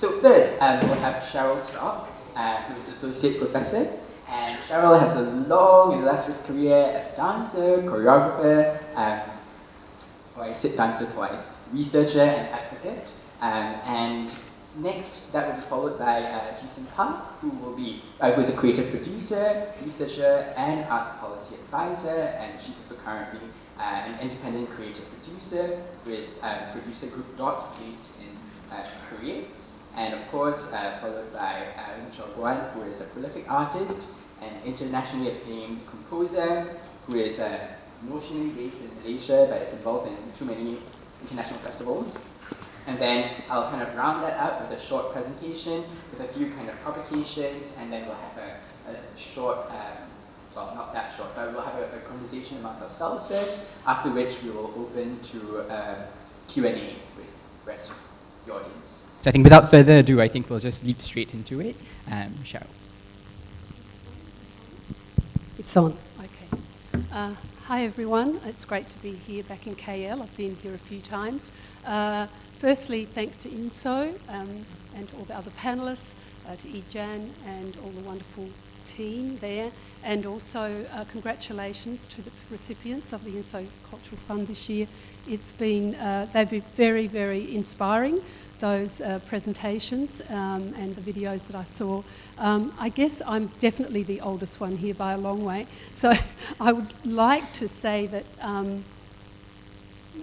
So first, we'll have Cheryl Stock, who is Associate Professor. And Cheryl has a long and illustrious career as a dancer, choreographer, I said dancer twice, researcher and advocate. And next, that will be followed by Jisun, who is a creative producer, researcher, and arts policy advisor. And she's also currently an independent creative producer with producer group Dot based in Korea. And of course, followed by Guan, who is a prolific artist and internationally acclaimed composer, who is notionally based in Malaysia, but is involved in too many international festivals. And then I'll kind of round that up with a short presentation with a few kind of publications, and then we'll have a short, well, not that short, but we'll have a conversation amongst ourselves first, after which we will open to Q&A with the rest of the audience. So I think without further ado, I think we'll just leap straight into it. Cheryl. It's on. Okay. Hi everyone. It's great to be here back in KL. I've been here a few times. Firstly, thanks to INXO and to all the other panellists, to Ijan and all the wonderful team there, and also congratulations to the recipients of the INXO Cultural Fund this year. It's been, they've been very, very inspiring, those presentations and the videos that I saw. I guess I'm definitely the oldest one here by a long way, so I would like to say that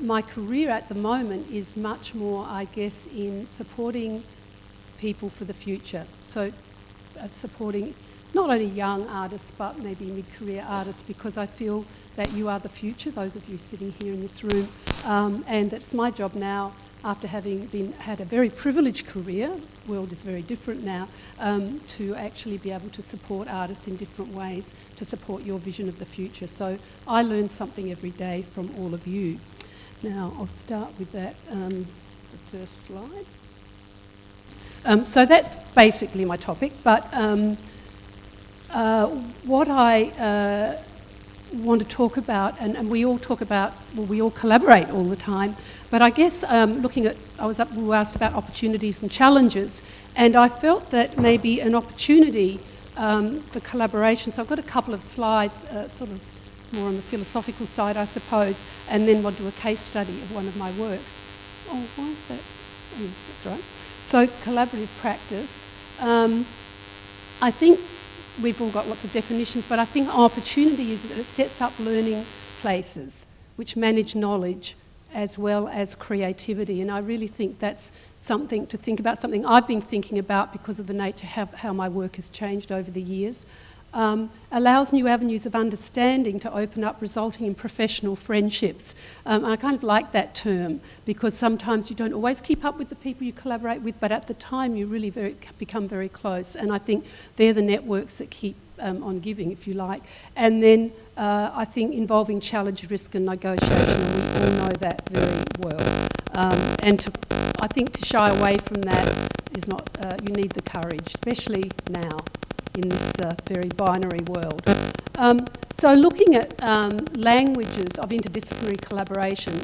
my career at the moment is much more, I guess, in supporting people for the future. So supporting not only young artists, but maybe mid-career artists, because I feel that you are the future, those of you sitting here in this room, and it's my job now, after having had a very privileged career, the world is very different now, to actually be able to support artists in different ways, to support your vision of the future. So I learn something every day from all of you. Now I'll start with that, the first slide. So that's basically my topic, but what I want to talk about, and we all talk about, well, we all collaborate all the time, but I guess looking at, we were asked about opportunities and challenges, and I felt that maybe an opportunity for collaboration, so I've got a couple of slides, sort of more on the philosophical side, I suppose, and then we'll do a case study of one of my works. Oh, why is that? Oh, that's right. So collaborative practice. I think we've all got lots of definitions, but I think opportunity is that it sets up learning places which manage knowledge as well as creativity, and I really think that's something to think about, something I've been thinking about because of the nature of how my work has changed over the years. Allows new avenues of understanding to open up, resulting in professional friendships. I kind of like that term because sometimes you don't always keep up with the people you collaborate with, but at the time you really become very close, and I think they're the networks that keep on giving, if you like. And then I think involving challenge, risk and negotiation, and we all know that very well. And I think to shy away from that is not, you need the courage, especially now in this very binary world. So looking at languages of interdisciplinary collaboration,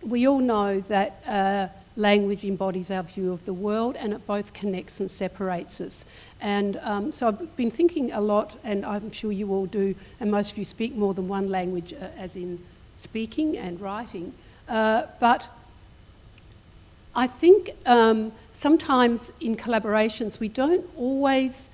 we all know that language embodies our view of the world, and it both connects and separates us. And so I've been thinking a lot, and I'm sure you all do, and most of you speak more than one language, as in speaking and writing. But I think sometimes in collaborations we don't always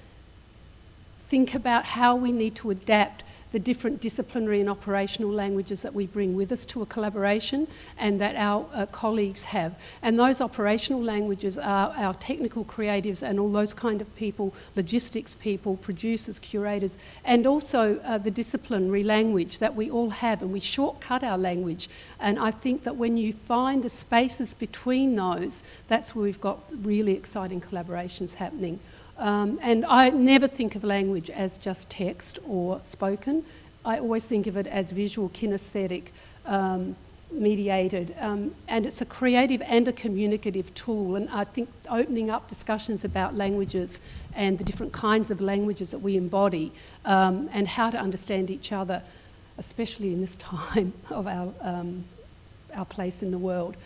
think about how we need to adapt the different disciplinary and operational languages that we bring with us to a collaboration and that our colleagues have. And those operational languages are our technical creatives and all those kind of people, logistics people, producers, curators, and also the disciplinary language that we all have, and we shortcut our language. And I think that when you find the spaces between those, that's where we've got really exciting collaborations happening. And I never think of language as just text or spoken. I always think of it as visual, kinesthetic, mediated, and it's a creative and a communicative tool. And I think opening up discussions about languages and the different kinds of languages that we embody, and how to understand each other, especially in this time of our place in the world.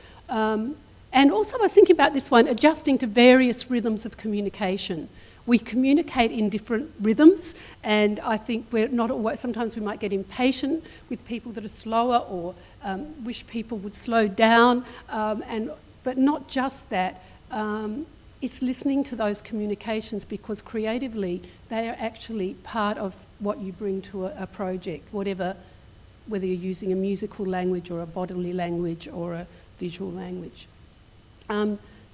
And also I was thinking about this one, adjusting to various rhythms of communication. We communicate in different rhythms, and I think we're not always, sometimes we might get impatient with people that are slower, or wish people would slow down, but not just that. It's listening to those communications, because creatively they are actually part of what you bring to a project, whether you're using a musical language or a bodily language or a visual language.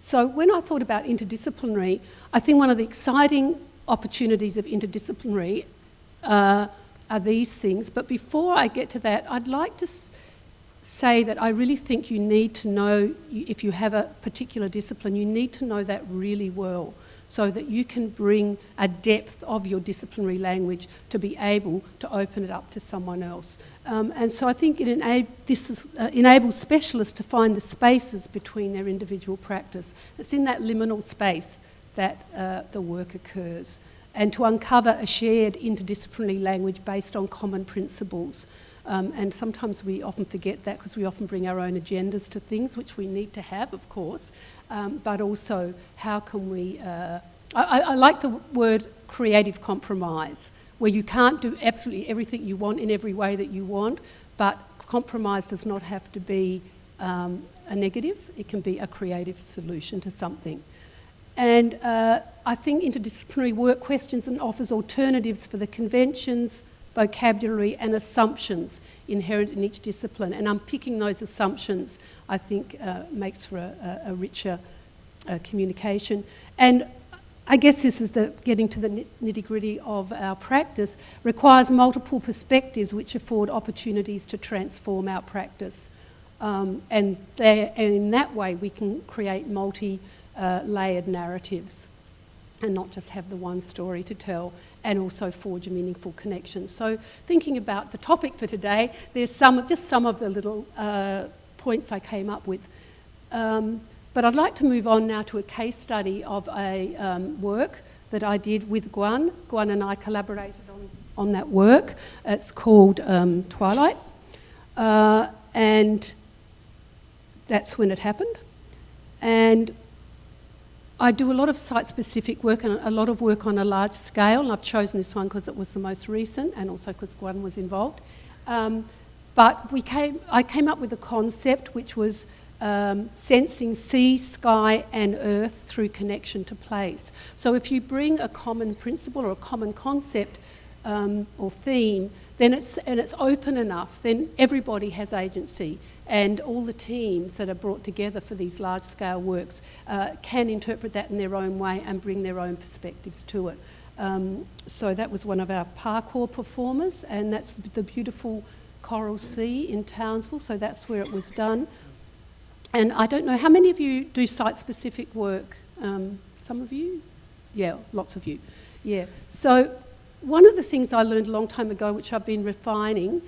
So when I thought about interdisciplinary, I think one of the exciting opportunities of interdisciplinary are these things. But before I get to that, I'd like to say that I really think you need to know, if you have a particular discipline, you need to know that really well, so that you can bring a depth of your disciplinary language to be able to open it up to someone else. And so I think it enables specialists to find the spaces between their individual practice. It's in that liminal space that the work occurs, and to uncover a shared interdisciplinary language based on common principles. And sometimes we often forget that, because we often bring our own agendas to things, which we need to have, of course, but also how can we... I like the word creative compromise, where you can't do absolutely everything you want in every way that you want, but compromise does not have to be a negative. It can be a creative solution to something. And I think interdisciplinary work questions and offers alternatives for the conventions, vocabulary and assumptions inherent in each discipline. And unpicking those assumptions, I think, makes for a richer communication. And I guess this is getting to the nitty-gritty of our practice, requires multiple perspectives which afford opportunities to transform our practice. And in that way we can create multi-layered narratives, and not just have the one story to tell, and also forge a meaningful connection. So thinking about the topic for today, there's some of the little points I came up with. But I'd like to move on now to a case study of a work that I did with Guan. Guan and I collaborated on that work. It's called Twilight, and that's when it happened. And I do a lot of site-specific work and a lot of work on a large scale, and I've chosen this one because it was the most recent, and also because Guan was involved. But I came up with a concept which was sensing sea, sky and earth through connection to place. So if you bring a common principle or a common concept or theme, then it's open enough, then everybody has agency, and all the teams that are brought together for these large-scale works can interpret that in their own way and bring their own perspectives to it. So that was one of our parkour performers, and that's the beautiful Coral Sea in Townsville, so that's where it was done. And I don't know, how many of you do site-specific work? Some of you? Yeah, lots of you. Yeah. So one of the things I learned a long time ago, which I've been refining,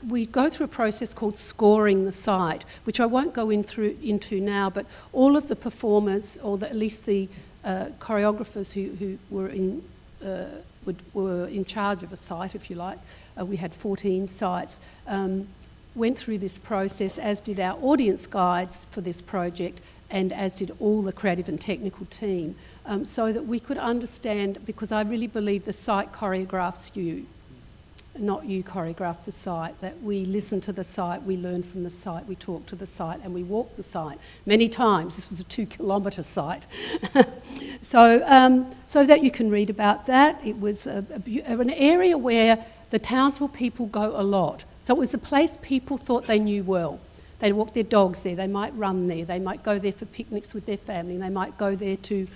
we go through a process called scoring the site, which I won't go into now, but all of the performers, or at least the choreographers who were in charge of a site, if you like, we had 14 sites, went through this process, as did our audience guides for this project, and as did all the creative and technical team, so that we could understand, because I really believe the site choreographs you, not you choreograph the site, that we listen to the site, we learn from the site, we talk to the site, and we walk the site many times. This was a 2-kilometre site. So that you can read about that. It was an area where the Townsville people go a lot. So it was a place people thought they knew well. They'd walk their dogs there, they might run there, they might go there for picnics with their family, they might go there to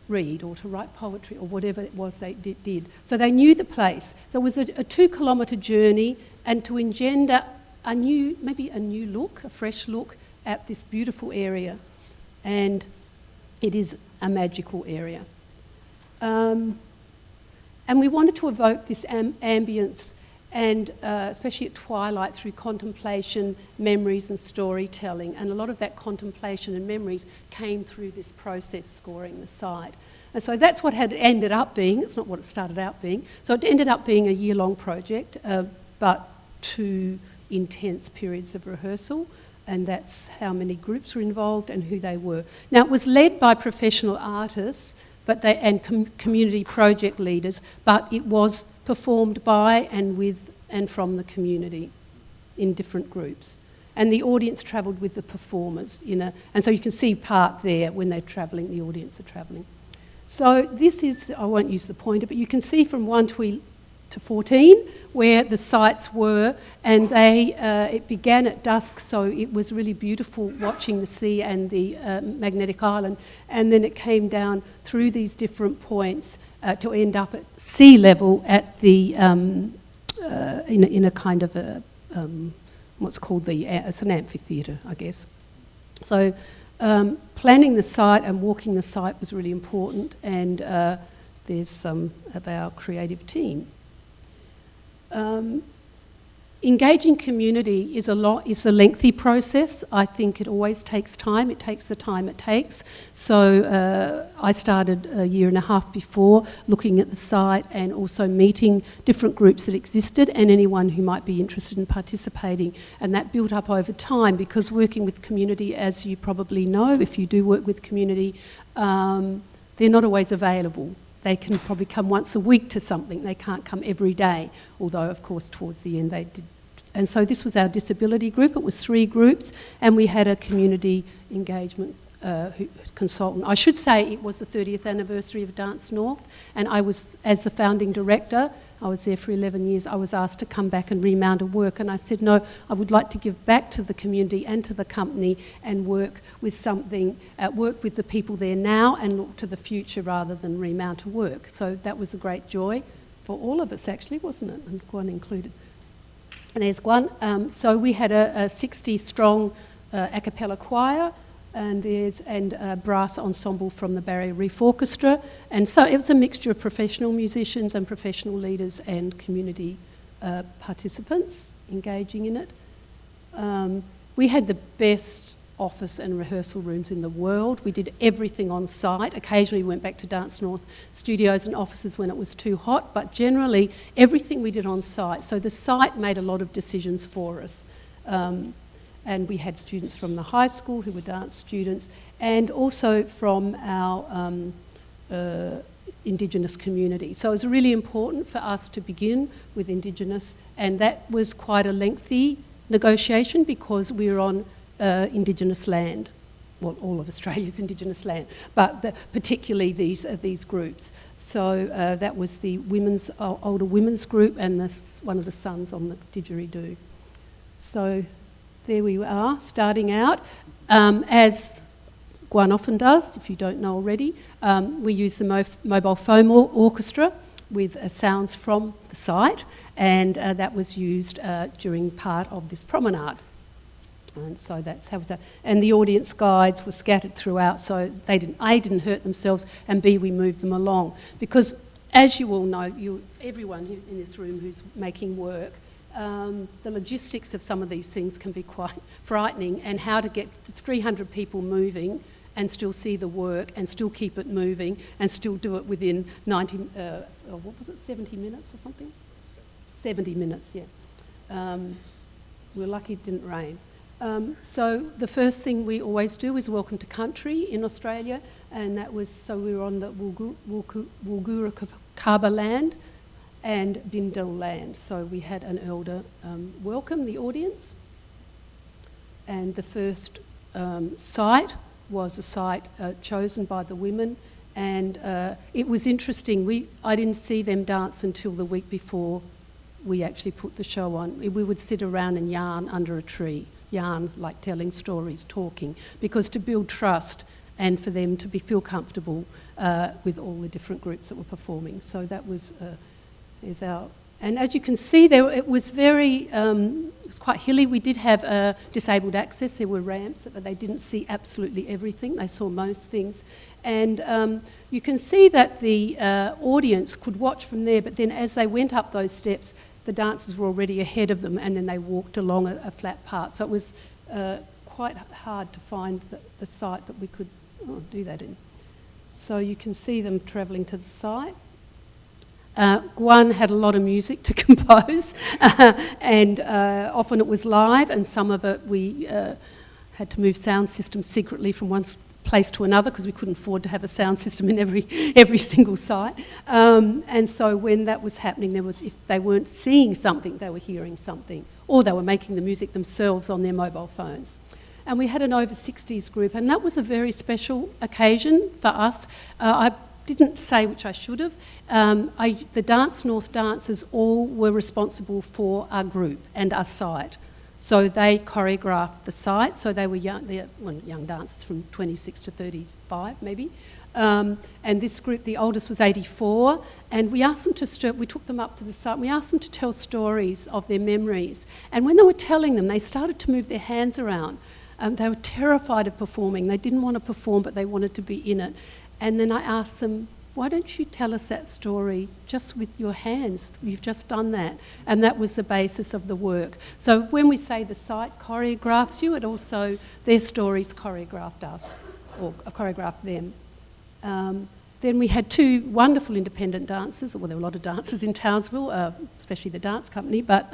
read or to write poetry or whatever it was they did. So they knew the place. So it was a 2-kilometre journey, and to engender maybe a new look, a fresh look at this beautiful area. And it is a magical area. And we wanted to evoke this ambience, and especially at twilight, through contemplation, memories and storytelling. And a lot of that contemplation and memories came through this process, scoring the site. And so that's what had ended up being. It's not what it started out being. So it ended up being a year-long project, but 2 intense periods of rehearsal. and that's how many groups were involved and who they were. Now, it was led by professional artists and community project leaders, but it was performed by and with and from the community in different groups. And the audience travelled with the performers, and so you can see part there when they're travelling, the audience are travelling. So this is, I won't use the pointer, but you can see from 1 to 14 where the sites were, and it began at dusk, so it was really beautiful watching the sea and the magnetic island, and then it came down through these different points to end up at sea level at the in a kind of a what's called it's an amphitheatre, I guess. So planning the site and walking the site was really important, and there's some of our creative team. Engaging community is a lengthy process. I think it always takes time. It takes the time it takes. So I started a year and a half before looking at the site and also meeting different groups that existed and anyone who might be interested in participating. And that built up over time, because working with community, as you probably know, if you do work with community, they're not always available. They can probably come once a week to something. They can't come every day, although, of course, towards the end they did. And so this was our disability group. It was 3 groups, and we had a community engagement consultant. I should say it was the 30th anniversary of Dance North, and I was, as the founding director, I was there for 11 years, I was asked to come back and remount a work, and I said, no, I would like to give back to the community and to the company and work with something, work with the people there now and look to the future rather than remount a work. So that was a great joy for all of us, actually, wasn't it? And Guan included. And there's Guan. So we had a 60-strong a cappella choir, and a brass ensemble from the Barrier Reef Orchestra, and so it was a mixture of professional musicians and professional leaders and community participants engaging in it. We had the best office and rehearsal rooms in the world. We did everything on site. Occasionally we went back to Dance North studios and offices when it was too hot, but generally everything we did on site. So the site made a lot of decisions for us. And we had students from the high school who were dance students, and also from our Indigenous community. So it was really important for us to begin with Indigenous, and that was quite a lengthy negotiation because we were on Indigenous land. Well, all of Australia's Indigenous land, but particularly these groups. So that was the older women's group and one of the sons on the didgeridoo. So there we are, starting out. As Guan often does, if you don't know already, we use the mobile foam orchestra with sounds from the site, and that was used during part of this promenade. And so that's how it was. And the audience guides were scattered throughout, so they didn't hurt themselves, and B, we moved them along. Because as you all know, everyone in this room who's making work, the logistics of some of these things can be quite frightening, and how to get 300 people moving and still see the work and still keep it moving and still do it within 70 minutes or something? 70 minutes, yeah. We're lucky it didn't rain. So the first thing we always do is Welcome to Country in Australia, and that was, so we were on the Woolgoorukaba land and Bindal land. So we had an elder welcome the audience, and the first site was a site chosen by the women, and it was interesting. I didn't see them dance until the week before we actually put the show on. We would sit around and yarn under a tree, like telling stories, talking, because to build trust and for them to feel comfortable with all the different groups that were performing. So that was and as you can see there, it was very, it was quite hilly. We did have disabled access. There were ramps, but they didn't see absolutely everything. They saw most things. And you can see that the audience could watch from there, but then as they went up those steps, the dancers were already ahead of them, and then they walked along a flat path. So it was quite hard to find the site that we could do that in. So you can see them travelling to the site. Guan had a lot of music to compose, and often it was live, and some of it we had to move sound systems secretly from one place to another because we couldn't afford to have a sound system in every single site. And so when that was happening, if they weren't seeing something, they were hearing something, or they were making the music themselves on their mobile phones. And we had an over 60s group, and that was a very special occasion for us. I didn't say, which I should have, the Dance North dancers all were responsible for our group and our site. So they choreographed the site, so they were young dancers from 26 to 35 maybe. And this group, the oldest was 84, and we asked them we took them up to the site, and we asked them to tell stories of their memories. And when they were telling them, they started to move their hands around. They were terrified of performing. They didn't want to perform, but they wanted to be in it. And then I asked them, why don't you tell us that story just with your hands? You've just done that. And that was the basis of the work. So when we say the site choreographs you, it also, their stories choreographed us, or choreographed them. Then we had two wonderful independent dancers, well, there were a lot of dancers in Townsville, especially the dance company, but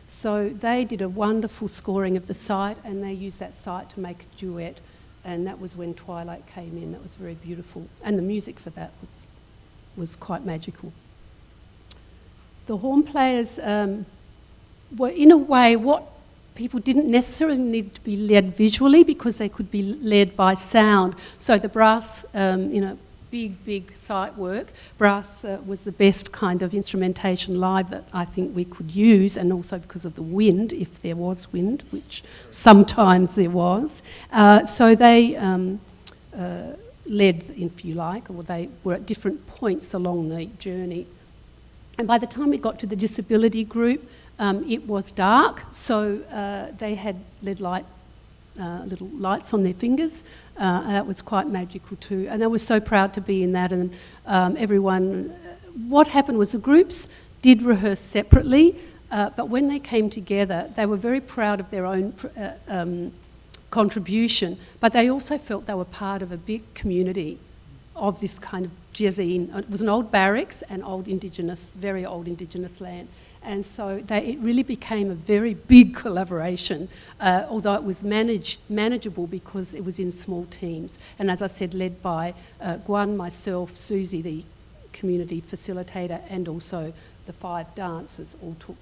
so they did a wonderful scoring of the site, and they used that site to make a duet, and that was when Twilight came in. That was very beautiful, and the music for that was quite magical. The horn players were, in a way, what people didn't necessarily need to be led visually because they could be led by sound. So the brass, big site work. Brass was the best kind of instrumentation live that I think we could use, and also because of the wind, if there was wind, which sometimes there was. So they led, if you like, or they were at different points along the journey. And by the time we got to the disability group, it was dark, so they had LED light, little lights on their fingers. That was quite magical too, and they were so proud to be in that. And everyone, what happened was the groups did rehearse separately, but when they came together, they were very proud of their own contribution, but they also felt they were part of a big community of this kind of Jisun. It was an old barracks and very old Indigenous land. And so it really became a very big collaboration, although it was manageable because it was in small teams. And as I said, led by Guan, myself, Susie, the community facilitator, and also the 5 dancers all took.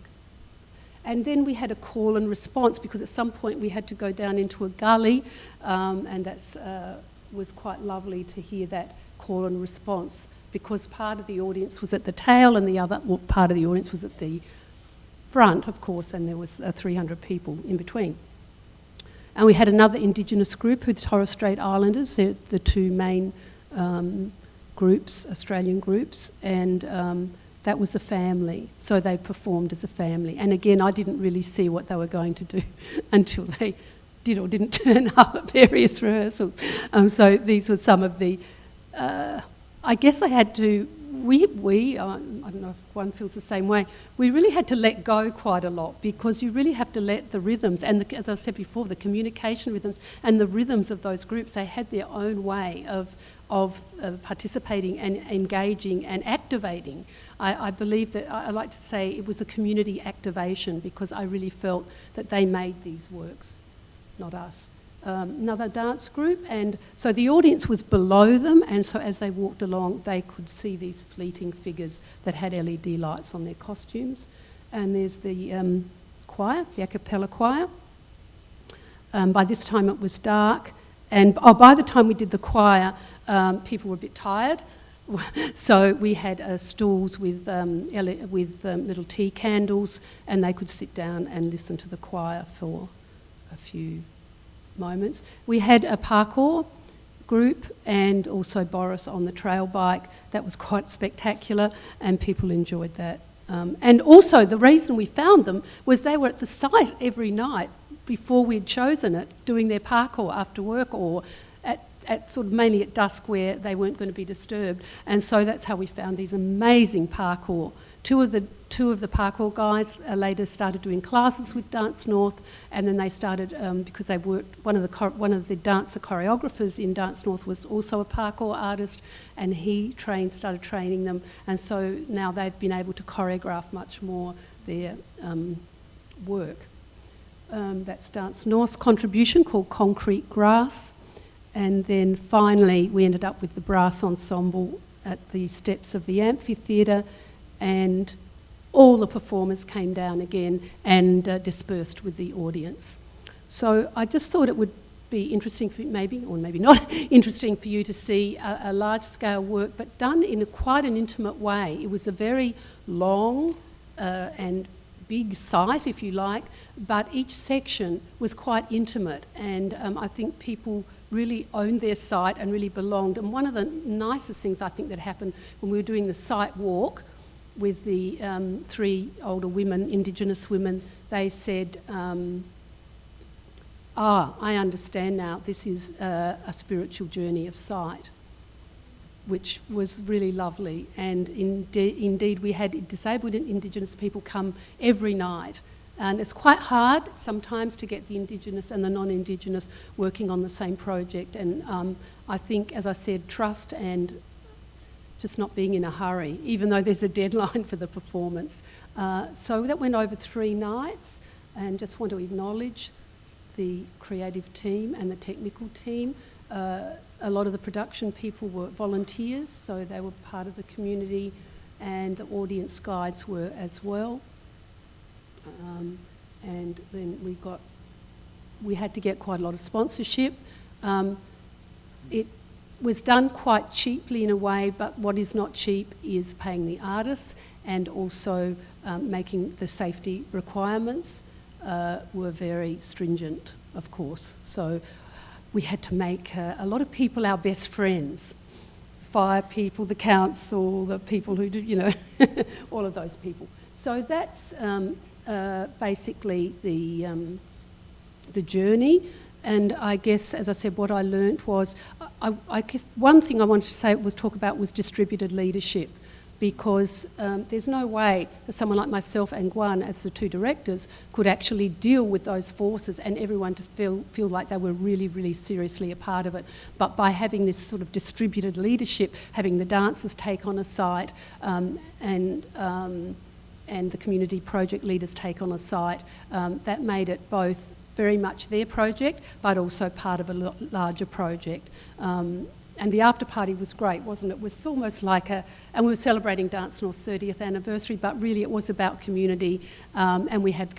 And then we had a call and response, because at some point we had to go down into a gully, and that was quite lovely to hear that call and response, because part of the audience was at the tail and the other part of the audience was at the front, of course, and there was 300 people in between. And we had another Indigenous group, the Torres Strait Islanders. They're the two main groups, Australian groups, and that was a family. So they performed as a family. And again, I didn't really see what they were going to do until they did or didn't turn up at various rehearsals. So these were some of the... I guess I had to, I don't know if one feels the same way, we really had to let go quite a lot, because you really have to let the rhythms, and as I said before, the communication rhythms and the rhythms of those groups, they had their own way of participating and engaging and activating. I believe that, I like to say it was a community activation, because I really felt that they made these works, not us. Another dance group, and so the audience was below them, and so as they walked along they could see these fleeting figures that had LED lights on their costumes. And there's the choir, the Capella Choir. By this time it was dark, and by the time we did the choir, people were a bit tired, so we had stools with little tea candles, and they could sit down and listen to the choir for a few moments. We had a parkour group and also Boris on the trail bike. That was quite spectacular, and people enjoyed that. And also the reason we found them was they were at the site every night before we'd chosen it, doing their parkour after work or at sort of mainly at dusk where they weren't going to be disturbed. And so that's how we found these amazing parkour. Two of the parkour guys later started doing classes with Dance North, and then they started because they worked. One of the dancer choreographers in Dance North was also a parkour artist, and he started training them, and so now they've been able to choreograph much more their work. That's Dance North's contribution called Concrete Grass, and then finally we ended up with the brass ensemble at the steps of the amphitheatre, and all the performers came down again and dispersed with the audience. So I just thought it would be interesting for maybe, or maybe not, interesting for you to see a large-scale work, but done in quite an intimate way. It was a very long and big site, if you like, but each section was quite intimate, and I think people really owned their site and really belonged. And one of the nicest things I think that happened when we were doing the site walk with the 3 older women, Indigenous women, they said, I understand now, this is a spiritual journey of sight, which was really lovely. And indeed we had disabled Indigenous people come every night. And it's quite hard sometimes to get the Indigenous and the non-Indigenous working on the same project. And I think, as I said, trust and just not being in a hurry, even though there's a deadline for the performance. So that went over 3 nights, and just want to acknowledge the creative team and the technical team. A lot of the production people were volunteers, so they were part of the community, and the audience guides were as well. And then we had to get quite a lot of sponsorship. It was done quite cheaply in a way, but what is not cheap is paying the artists, and also making the safety requirements were very stringent, of course. So we had to make a lot of people our best friends. Fire people, the council, the people who do, all of those people. So that's basically the journey. And I guess, as I said, what I learnt was, I guess one thing I wanted to talk about was distributed leadership, because there's no way that someone like myself and Guan, as the 2 directors, could actually deal with those forces and everyone to feel like they were really, really seriously a part of it. But by having this sort of distributed leadership, having the dancers take on a site and the community project leaders take on a site, that made it both very much their project, but also part of a larger project. And the after party was great, wasn't it? It was almost like and we were celebrating Dance North's 30th anniversary, but really it was about community, and we had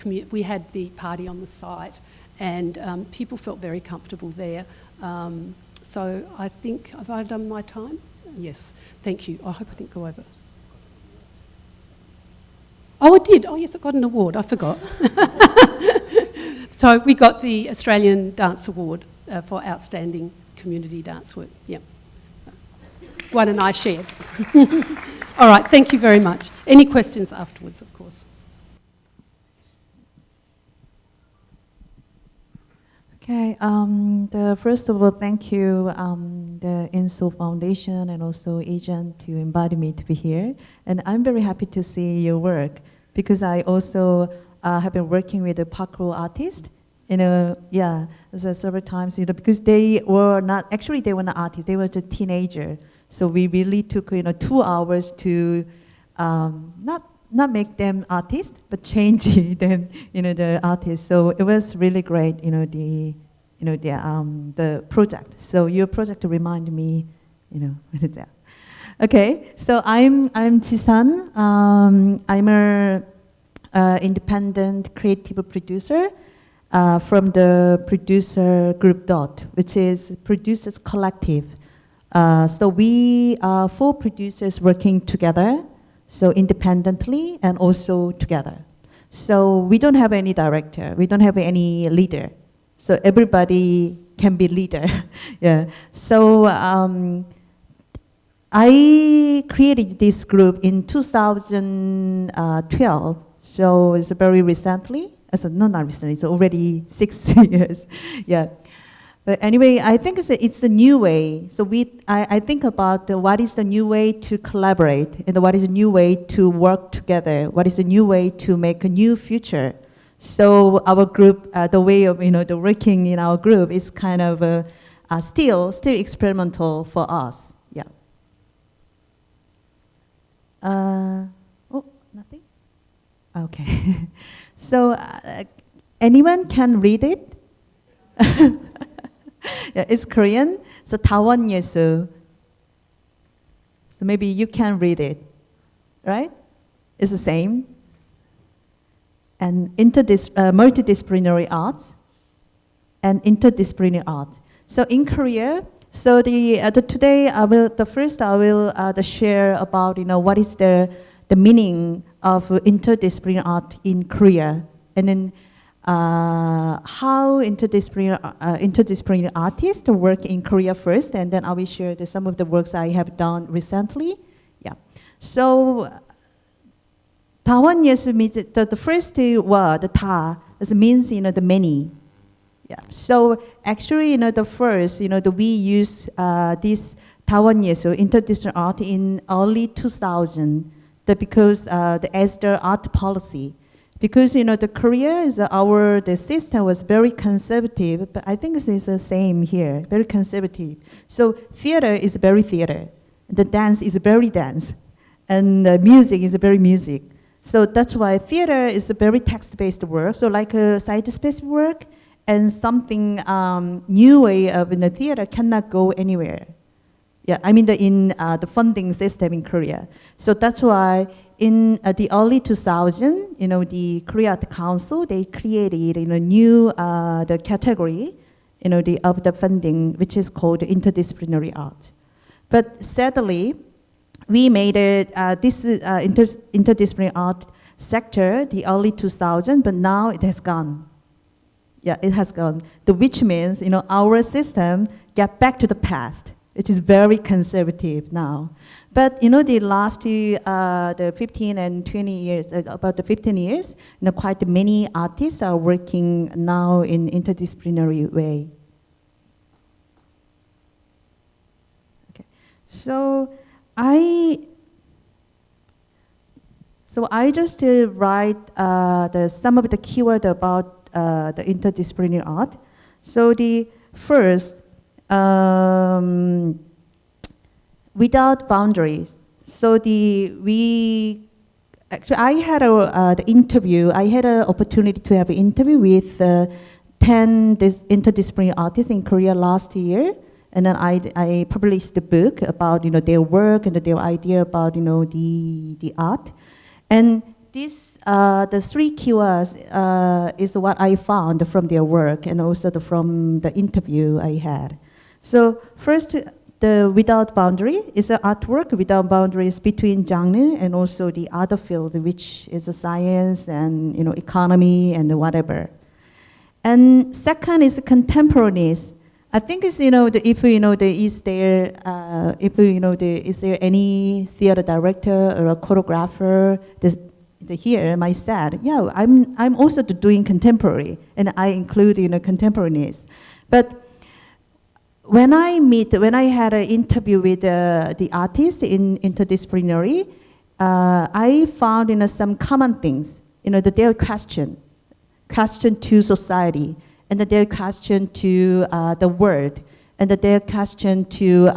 the party on the site, and people felt very comfortable there. So I think, have I done my time? Yes, thank you. I hope I didn't go over. Oh, I did. Oh, yes, I got an award. I forgot. So we got the Australian Dance Award for Outstanding Community Dance Work. Yep. Guan and I shared. All right, thank you very much. Any questions afterwards, of course. Okay, first of all, thank you, the INXO Foundation and also agent to invite me to be here. And I'm very happy to see your work, because I also have been working with a parkour artist, several times, because they were not artists, they were just teenager. So we really took, 2 hours to not make them artists, but change them, the artists. So it was really great, the project. So your project reminded me, with that. Okay, so I'm Jisun. I'm a independent creative producer from the producer group DOT, which is Producers Collective. So we are 4 producers working together, so independently and also together. So we don't have any director, we don't have any leader. So everybody can be leader. Yeah. So I created this group in 2012. So it's very recently. So not recently. It's already 6 years. Yeah. But anyway, I think it's the new way. So I think about what is the new way to collaborate, and what is the new way to work together, what is the new way to make a new future. So our group, the way of the working in our group is kind of still experimental for us. Yeah. Oh, nothing. Okay. So anyone can read it? Yeah, it's Korean. So 다원 예수. So maybe you can read it, right? It's the same. And multidisciplinary arts and interdisciplinary art. So in Korea, so today I will share about what is the meaning of interdisciplinary art in Korea, and then how interdisciplinary artists work in Korea first, and then I will share some of the works I have done recently. Yeah. So 다원 예수 means the first word, 다, means the many. Yeah. So actually, the first, we use this 다원 예수, interdisciplinary art, in early 2000, because as the art policy. Because the Korea is the system was very conservative, but I think it's the same here, very conservative. So theater is very theater, the dance is very dance, and music is very music. So that's why theater is a very text-based work. So like a site-based work, and something new way of in the theater cannot go anywhere. Yeah, I mean in the funding system in Korea. So that's why. In the early 2000, the Korea Art Council, they created a new the category, of the funding, which is called interdisciplinary art. But sadly, we made it this interdisciplinary art sector the early 2000, but now it has gone. Yeah, it has gone. Which means our system get back to the past. It is very conservative now. But the last the 15 and 20 years, about the 15 years, quite many artists are working now in interdisciplinary way. Okay, so I just write some of the keyword about the interdisciplinary art. So the first. Without boundaries. So I had the interview. I had an opportunity to have an interview with 10 interdisciplinary artists in Korea last year, and then I published the book about their work and their idea about the art, and this the three keywords is what I found from their work and also from the interview I had. So first, the without boundary is an artwork without boundaries between genre and also the other field, which is the science and economy and whatever. And second is the contemporaneous. I think it's is there any theater director or a choreographer here might said, yeah, I'm also doing contemporary, and I include contemporaneous, but. When I had an interview with the artists in interdisciplinary, I found some common things. Their question to society, and their question to the world, and their question to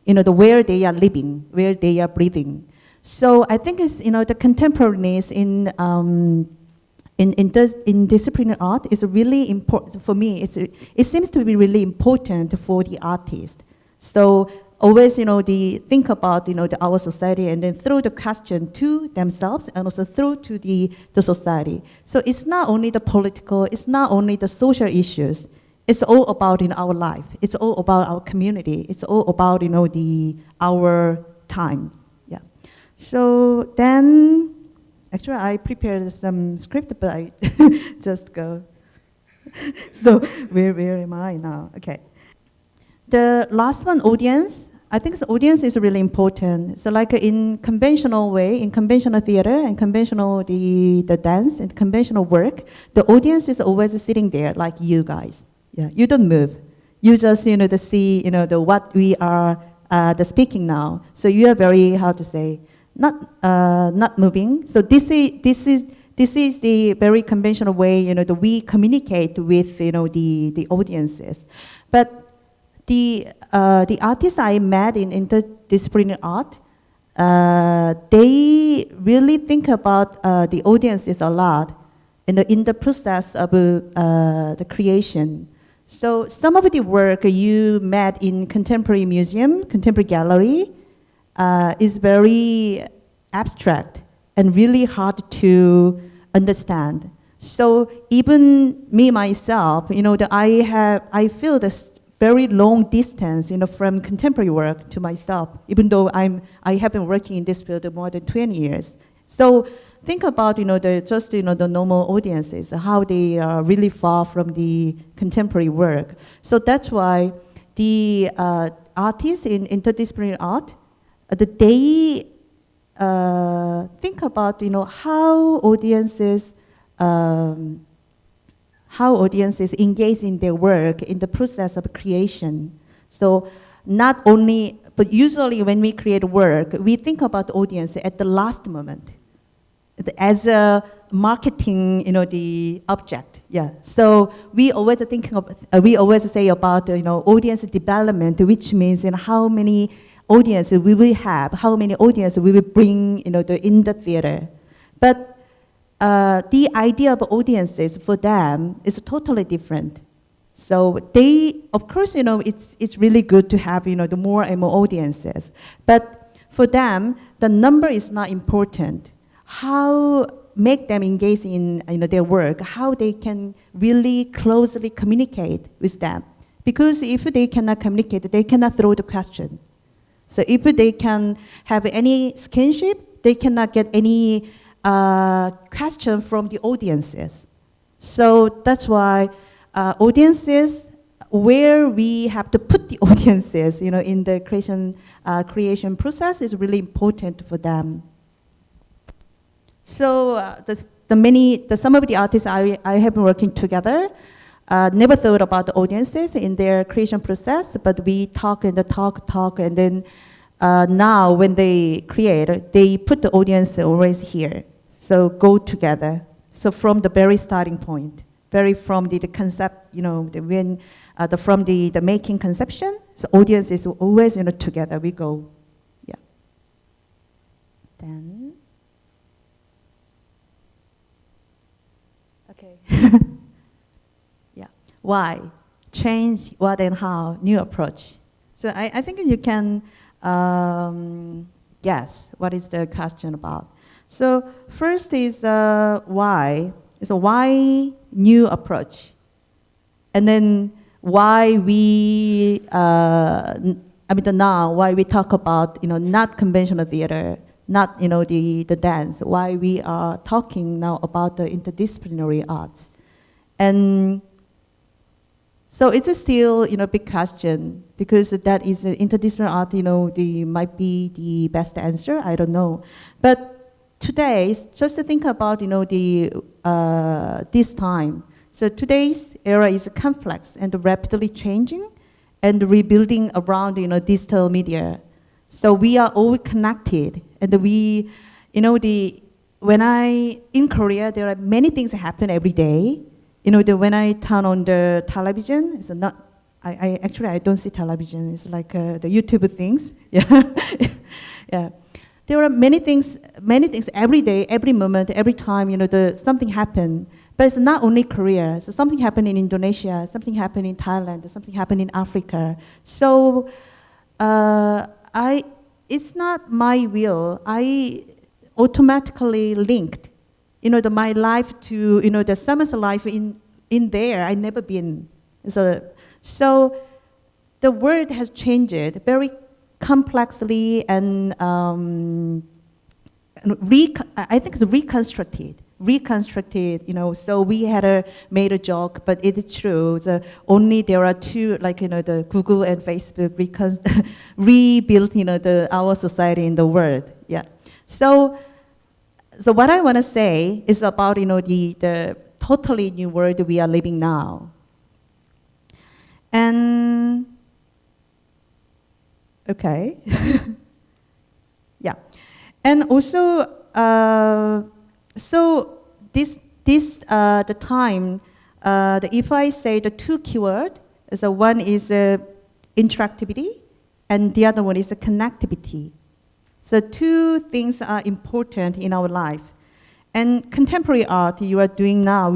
where they are living, where they are breathing. So I think it's the contemporaneous in disciplinary art is really important for me. It seems to be really important for the artist. So always, think about our society, and then throw the question to themselves, and also through to the society. So it's not only the political, it's not only the social issues. It's all about our life. It's all about our community. It's all about our times. Yeah. So then. Actually, I prepared some script, but I just go. So where am I now? Okay. The last one, audience. I think the audience is really important. So like in conventional way, in conventional theater and conventional the dance and conventional work, the audience is always sitting there like you guys. Yeah, you don't move. You just, the see, the what we are the speaking now. So you are very, how to say, not moving. So this is the very conventional way, that we communicate with, the audiences. But the artists I met in interdisciplinary art, they really think about the audiences a lot in the process of the creation. So some of the work you met in contemporary museum, contemporary gallery, is very abstract and really hard to understand. So even me myself, I feel this very long distance, from contemporary work to myself, even though I have been working in this field more than 20 years. So think about, the normal audiences, how they are really far from the contemporary work. So that's why the artists in interdisciplinary art, they think about, how audiences engage in their work in the process of creation. So not only, but usually when we create work, we think about the audience at the last moment as a marketing, the object. Yeah. So we always we always say about audience development, which means how many audiences we will have, how many audiences we will bring in the theater. But the idea of audiences for them is totally different. So they, of course, it's really good to have the more and more audiences. But for them, the number is not important. How make them engage in their work, how they can really closely communicate with them. Because if they cannot communicate, they cannot throw the question. So if they can have any kinship, they cannot get any question from the audiences. So that's why audiences, where we have to put the audiences, in the creation process is really important for them. So some of the artists I have been working together never thought about the audiences in their creation process, but we talk, and then now when they create, they put the audience always here. So go together. So from the very starting point, from the concept, from the making conception, so audience is always together. We go, yeah. Then, okay. Yeah. Why? Change, what and how, new approach. So I think you can guess what is the question about. So first is why. So why new approach? And then why we, now why we talk about, not conventional theater, not, the dance, why we are talking now about the interdisciplinary arts. And so it's still, big question, because that is interdisciplinary art, might be the best answer, I don't know. But today, just to think about, this time. So today's era is complex and rapidly changing and rebuilding around, digital media. So we are all connected, and we, when in Korea, there are many things that happen every day. When I turn on the television, it's not, I don't see television, it's like the YouTube things, yeah. Yeah. There are many things every day, every moment, every time, something happen. But it's not only Korea. So something happened in Indonesia, something happened in Thailand, something happened in Africa. So it's not my will. I automatically linked, my life to, the summer's life in there. I never been. So the world has changed very complexly and I think it's reconstructed, so we had made a joke, but it is true. Only there are two, the Google and Facebook rebuilt, our society in the world. Yeah. So what I want to say is about, the totally new world we are living now. And okay, yeah, and also so this the time if I say the two keyword, so one is interactivity, and the other one is the connectivity. So two things are important in our life. And contemporary art we are doing now,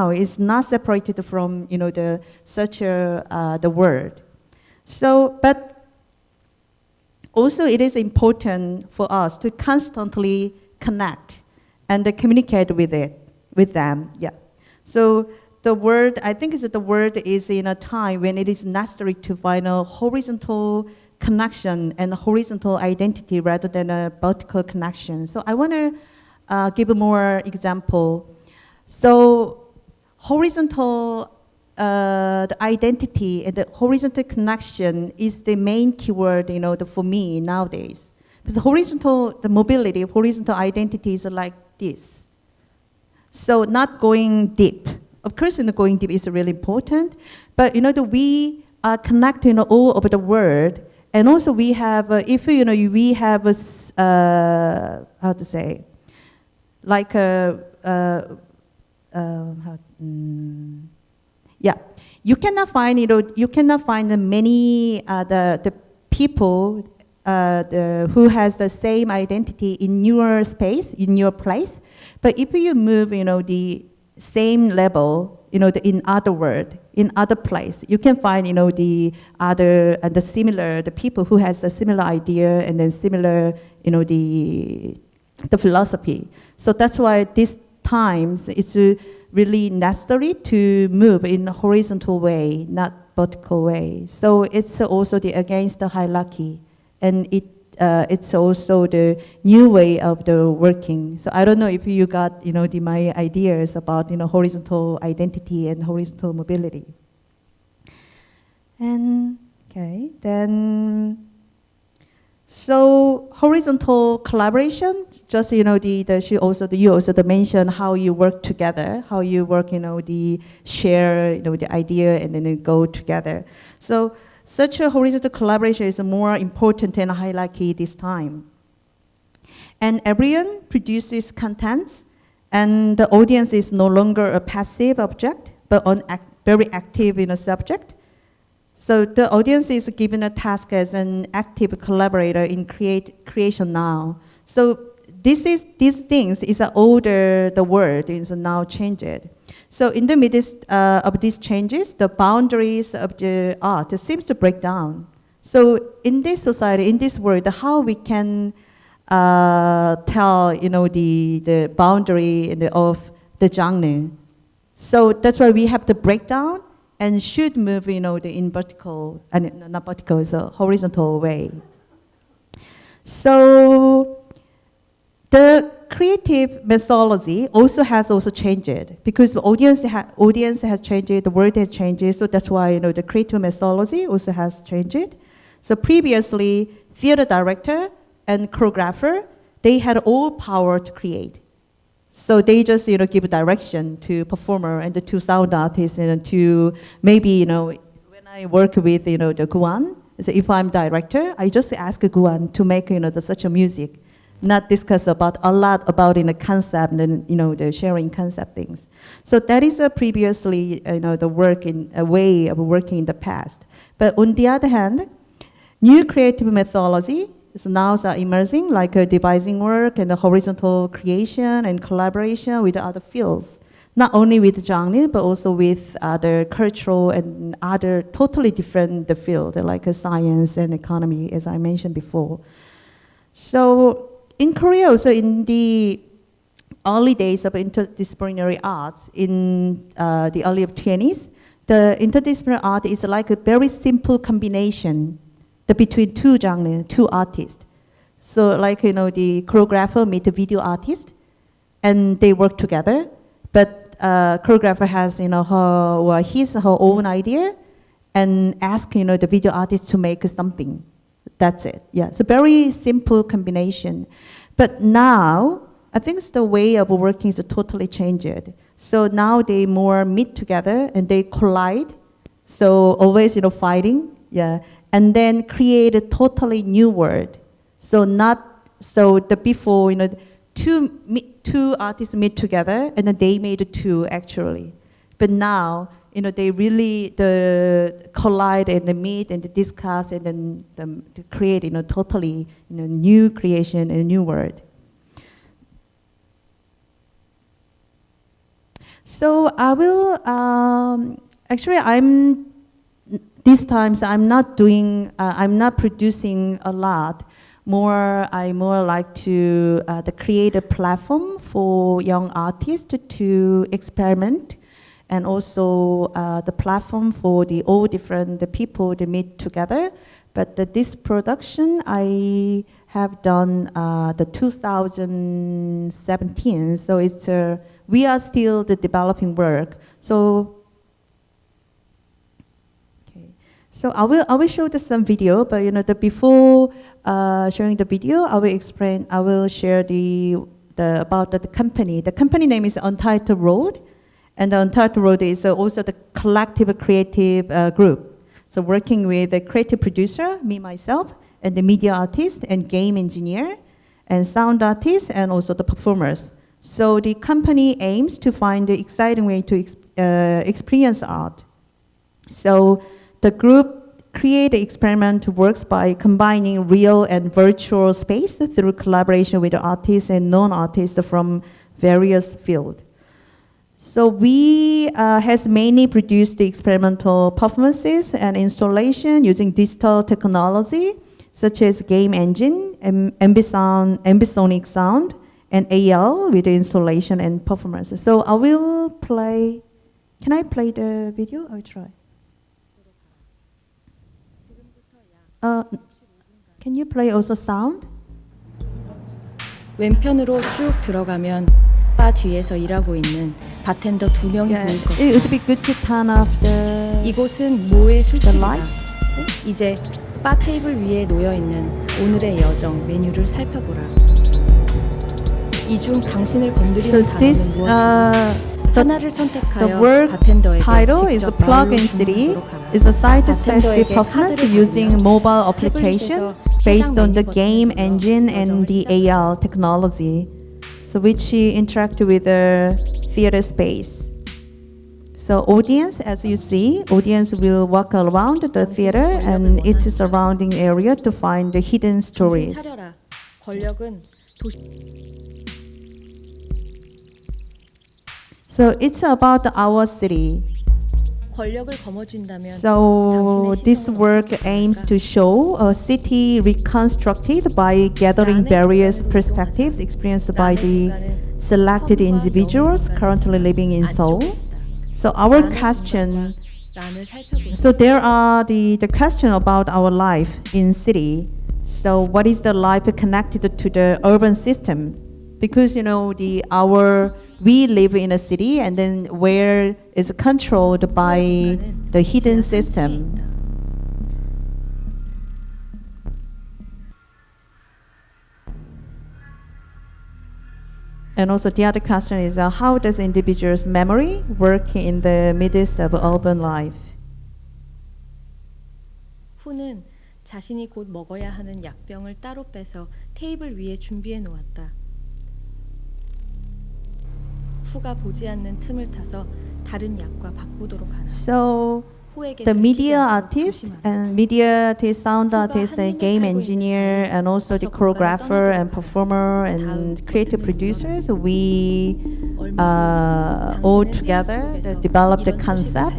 is not separated from the such the word. So, but also it is important for us to constantly connect and communicate with them. Yeah. So the word, I think the word is in a time when it is necessary to find a horizontal connection and a horizontal identity rather than a vertical connection. So I want to give a more example. So horizontal, the identity and the horizontal connection is the main keyword, for me nowadays. Because the mobility, horizontal identity is like this. So not going deep. Of course, going deep is really important, but we are connected all over the world, and also we have, if we have how to say, like yeah, you cannot find many the people who has the same identity in your space, in your place, but if you move the same level, in other world, in other place, you can find, the other and the similar, the people who has a similar idea and then similar, the philosophy. So that's why these times it's really necessary to move in a horizontal way, not vertical way. So it's also against the hierarchy, and it's also the new way of the working. So I don't know if you got my ideas about horizontal identity and horizontal mobility. And okay, then so horizontal collaboration, just you also mentioned how you work together, how you work the share the idea and then go together. So such a horizontal collaboration is more important than a hierarchy this time. And everyone produces content, and the audience is no longer a passive object, but very active subject. So the audience is given a task as an active collaborator in creation now. So these things is older, the word is now changed. So in the midst of these changes, the boundaries of the art seems to break down. So in this society, in this world, how we can tell the boundary of the genre. So that's why we have to break down and should move in vertical, and not vertical, it's a horizontal way. So the creative methodology has changed because the audience has changed, the word has changed, so that's why the creative methodology also has changed. So previously, theater director and choreographer, they had all power to create. So they just give direction to performer and to sound artists and to maybe when I work with the Guan, so if I'm director, I just ask Guan to make such a music. Not discuss about a lot about in the concept and the sharing concept things. So that is previously the work in a way of working in the past. But on the other hand, new creative methodology is now emerging, like devising work and the horizontal creation and collaboration with other fields, not only with genre but also with other cultural and other totally different fields like science and economy, as I mentioned before. So in Korea, also in the early days of interdisciplinary arts, in the early 20s, the interdisciplinary art is like a very simple combination between two genres, two artists. So like, the choreographer meet the video artist, and they work together, but choreographer has, her own idea, and ask, the video artist to make something. That's it. Yeah, it's a very simple combination. But now, I think the way of working is totally changed. So now they more meet together and they collide So always, fighting, yeah. And then create a totally new word. So the before, two artists meet together, and then they made two actually. But now, they really collide and they meet and they discuss and then to create, totally, new creation and a new word. So I will, actually these times I'm not producing a lot. I more like to create a platform for young artists to experiment, and also the platform for all different people to meet together. But this production I have done the 2017, so it's we are still the developing work. So okay, so I will show some video, but before showing the video, I will share about the company. The company name is Untitled Road. And the Untitled Road is also the collective creative group. So working with a creative producer, me, myself, and the media artist, and game engineer, and sound artist, and also the performers. So the company aims to find the exciting way to experience art. So the group create experiment works by combining real and virtual space through collaboration with artists and non-artists from various fields. So we has mainly produced the experimental performances and installation using digital technology, such as game engine, ambisonic sound, and AL with the installation and performance. So I will play. Can I play the video? I will try. Can you play also sound? 왼편으로 쭉 들어가면 바 뒤에서 일하고 있는 바텐더 2명이 보일 것이다. It would be good to turn off the. 이곳은 모의 술집이다. light? 이제 바 테이블 위에 놓여 있는 오늘의 여정 메뉴를 살펴보라. 이 중 당신을 건드리는 단어는 무엇인가? 하나를 선택하여 The word 바텐더에게 title is a 직접 plug-in 말로 city. 주문하도록 하라. It's a site-specific 바텐더에게 performance 카드를 using 걸면 mobile 태블릿에서 application 해당 based on the 메뉴 game 버튼을 engine 눌러 and the 여정을 AR technology, so which interact with the theater space. So audience, as you see, audience will walk around the theater and its surrounding area to find the hidden 정신 stories. 차려라. 권력은 도시 So it's about our city. 권력을 거머쥔다면 So 당신의 this 시선은 work 어떻게 aims 될까? to show a city reconstructed by gathering various perspectives experienced by the selected individuals currently living in Seoul. So our question, 난을 살펴보자. so there are the question about our life in city. So what is the life connected to the urban system? Because we live in a city, and then where is controlled by the hidden system. And also the other question is how does individual's memory work in the midst of urban life? 후는 자신이 곧 먹어야 하는 약병을 따로 빼서 테이블 위에 준비해 놓았다. 후가 보지 않는 틈을 타서 다른 약과 바꾸도록 하라. So 후에게 the 들키지 media 않도록 artist 조심하라. and media artist, sound artist, the game engineer, and also the choreographer and performer and creative producers, we all together developed the concept.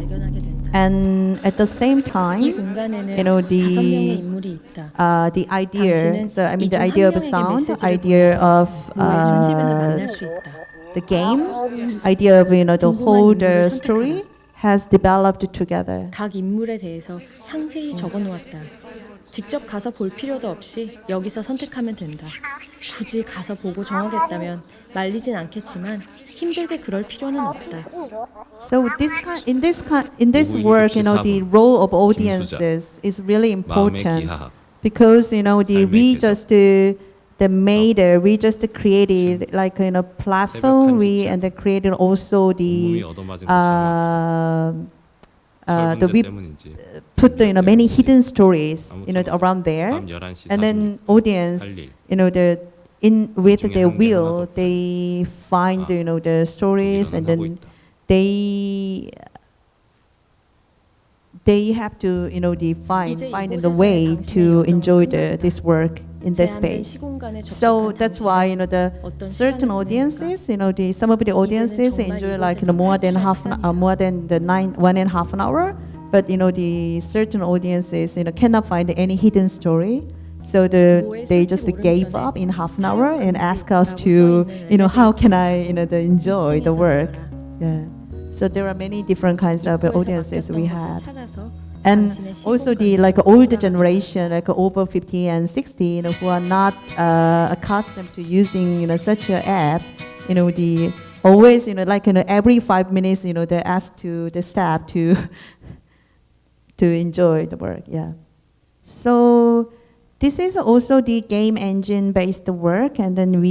And at the same time, 이 공간에는 you know, 5명의 인물이 있다. the idea, so I mean the 이중 idea of 한 명에게 sound, 메시지를 idea 보내서 of 모의 술집에서 만날 수 있다. the game, idea of the whole 인물을 story has developed together. 각 인물에 대해서 상세히 적어 놓았다. 직접 가서 볼 필요도 없이 여기서 선택하면 된다. 굳이 가서 보고 정하겠다면 말리진 않겠지만 힘들게 그럴 필요는 없다. So in this work, the role of audiences is really important because we just we just created like platform and created also the we put many hidden stories around there, and then audience with their will they find the stories, and then they have to find the way to enjoy this work in this space. So that's why the certain audiences, some of the audiences enjoy like more than more than the 1.5 hours, but the certain audiences cannot find any hidden story. So they just gave up in half an hour and asked us to how can I enjoy the work. Yeah. So there are many different kinds of audiences we have. And also the older generation, like over 50 and 60, who are not accustomed to using such an app, the always every 5 minutes, they ask to the staff to enjoy the work. Yeah. So this is also the game engine based work, and then we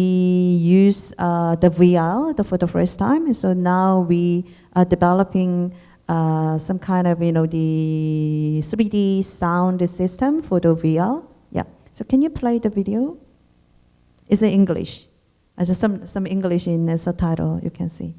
use the VR for the first time. So now we are developing some kind of the 3D sound system for the VR. Yeah. So can you play the video? It's in English. Just some English in the subtitle you can see.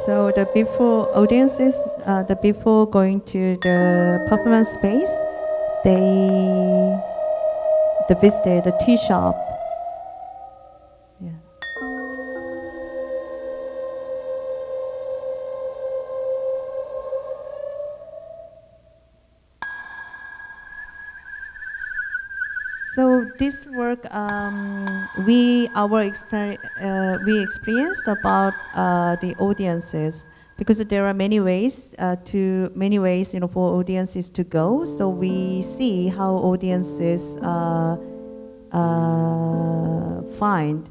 So the before audiences, before going to the performance space, they visit the tea shop. Yeah. So this work, we experienced about the audiences, because there are many ways for audiences to go. So we see how audiences find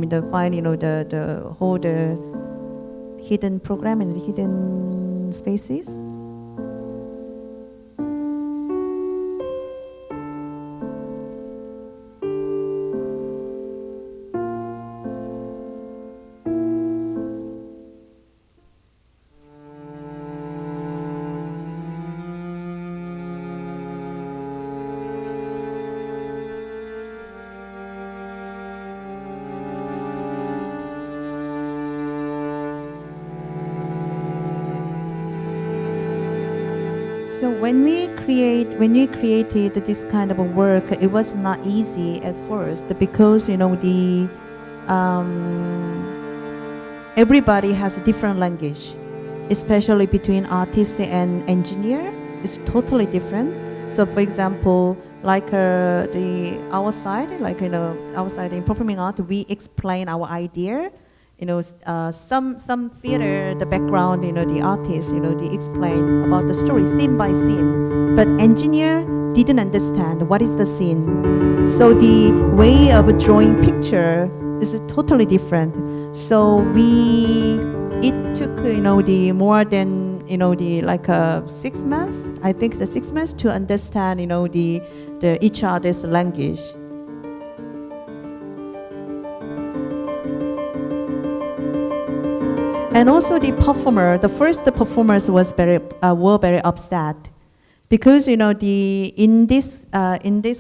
the whole hidden program and the hidden spaces. So when we created this kind of a work, it was not easy at first, because everybody has a different language, especially between artist and engineer. It's totally different. So for example, like our side in performing art, we explain our idea. Some theater, the background, the artists, they explain about the story scene by scene. But engineer didn't understand what is the scene. So the way of drawing picture is totally different. So it took, the more than, 6 months. I think the 6 months to understand, the each other's language. And also the first performers were very upset, because in this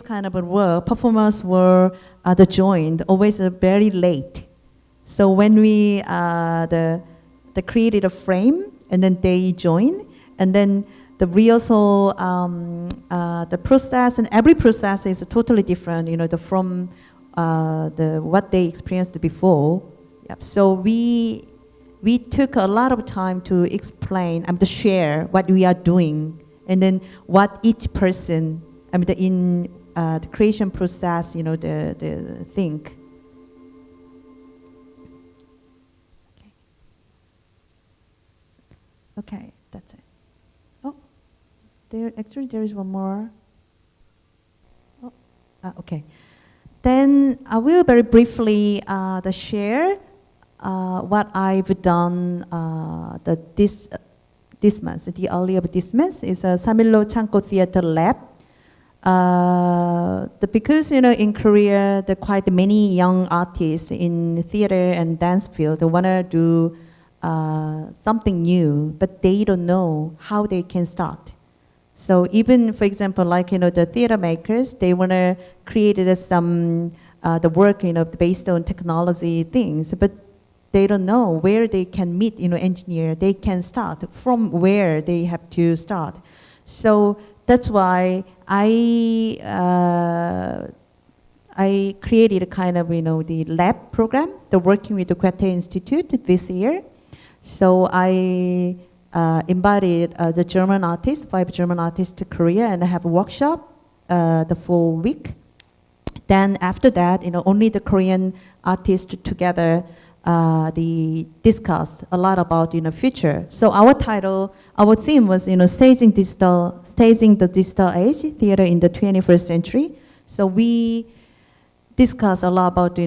kind of a work, performers were joined always very late. So when we created a frame, and then they join, and then the rehearsal, the process, and every process is totally different. From what they experienced before. Yep. So we we took a lot of time to explain, to share what we are doing, and then what each person, in the creation process, the think. Okay, that's it. Oh, there is one more. Oh, okay. Then I will very briefly share what I've done this month. The early of this month is a Samilo Chanko Theater Lab. Because in Korea there are quite many young artists in theater and dance field. They wanna do something new, but they don't know how they can start. So even, for example, like the theater makers, they wanna create some the work based on technology things, but they don't know where they can meet engineer. They can start from where they have to start. So that's why I created a kind of the lab program, the working with the Goethe Institute this year. So I invited the German artists, 5 German artists to Korea, and have a workshop the full week. Then after that, only the Korean artists together, they discussed a lot about future. So our theme was staging the digital age, theater in the 21st century. So we discussed a lot about the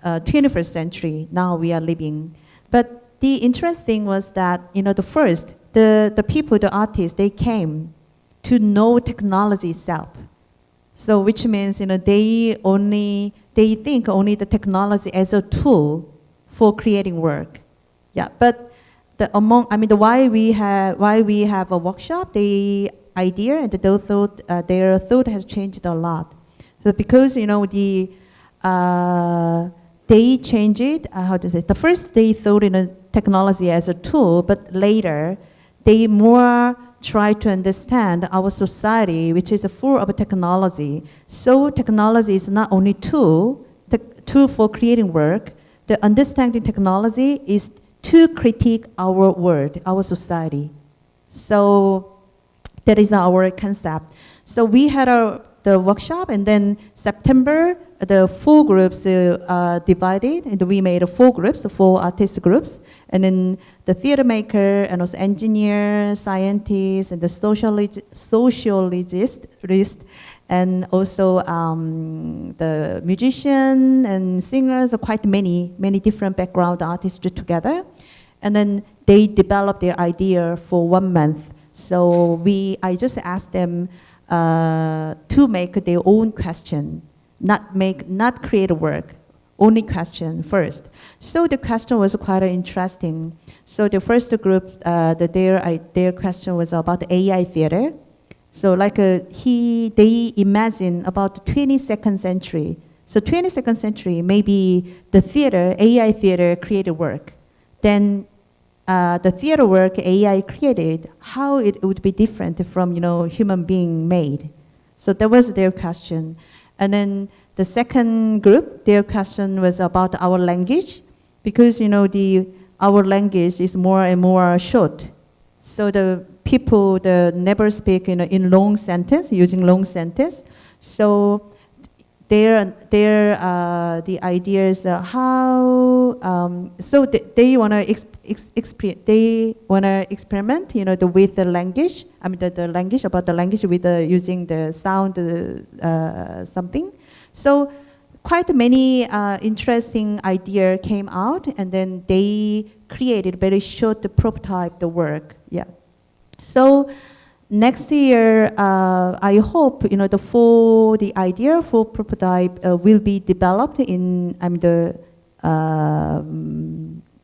21st century now we are living. But the interesting was that the people, the artists, they came to know technology itself. So which means they think only the technology as a tool for creating work. Yeah, but why we have a workshop, the idea and their thought has changed a lot. So because they changed it, how to say, the first they thought technology as a tool, but later they more try to understand our society, which is full of technology. So technology is not only tool for creating work. The understanding technology is to critique our world, our society. So that is our concept. So we had the workshop, and then September, the 4 groups divided, and we made 4 groups, 4 artist groups, and then the theater maker, and also engineer, scientist, and the sociologist, and also the musician and singers, quite many different background artists together. And then they developed their idea for 1 month. So I just asked them to make their own question, not create work, only question first. So the question was quite interesting. So the first group, their question was about AI theater. So like they imagine about the 22nd century. So 22nd century, maybe the theater, AI theater created work. Then the theater work AI created, how it would be different from human being made. So that was their question. And then the second group, their question was about our language, because our language is more and more short. So the people never speak in long sentence, using long sentence. So the idea is how. So they want to experiment, with the language. The language, about the language with using the sound something. So quite many interesting idea came out, and then they created very short prototype the work. Yeah. So next year, I hope the idea for prototype will be developed in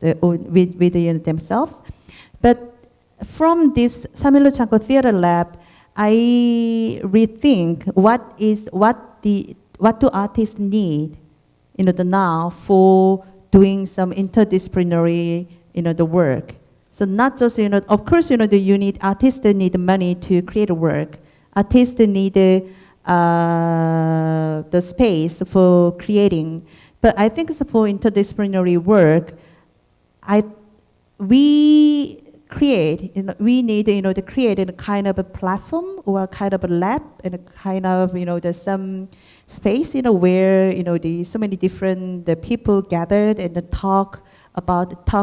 with themselves. But from this Samilo Chanko Theater Lab, I rethink what do artists need now for doing some interdisciplinary the work. So not just of course artists need money to create work. Artists need the space for creating. But I think for interdisciplinary work, we create, we need, to create a kind of a platform or a kind of a lab and a kind of, there's some space, where, so many different people gathered and talk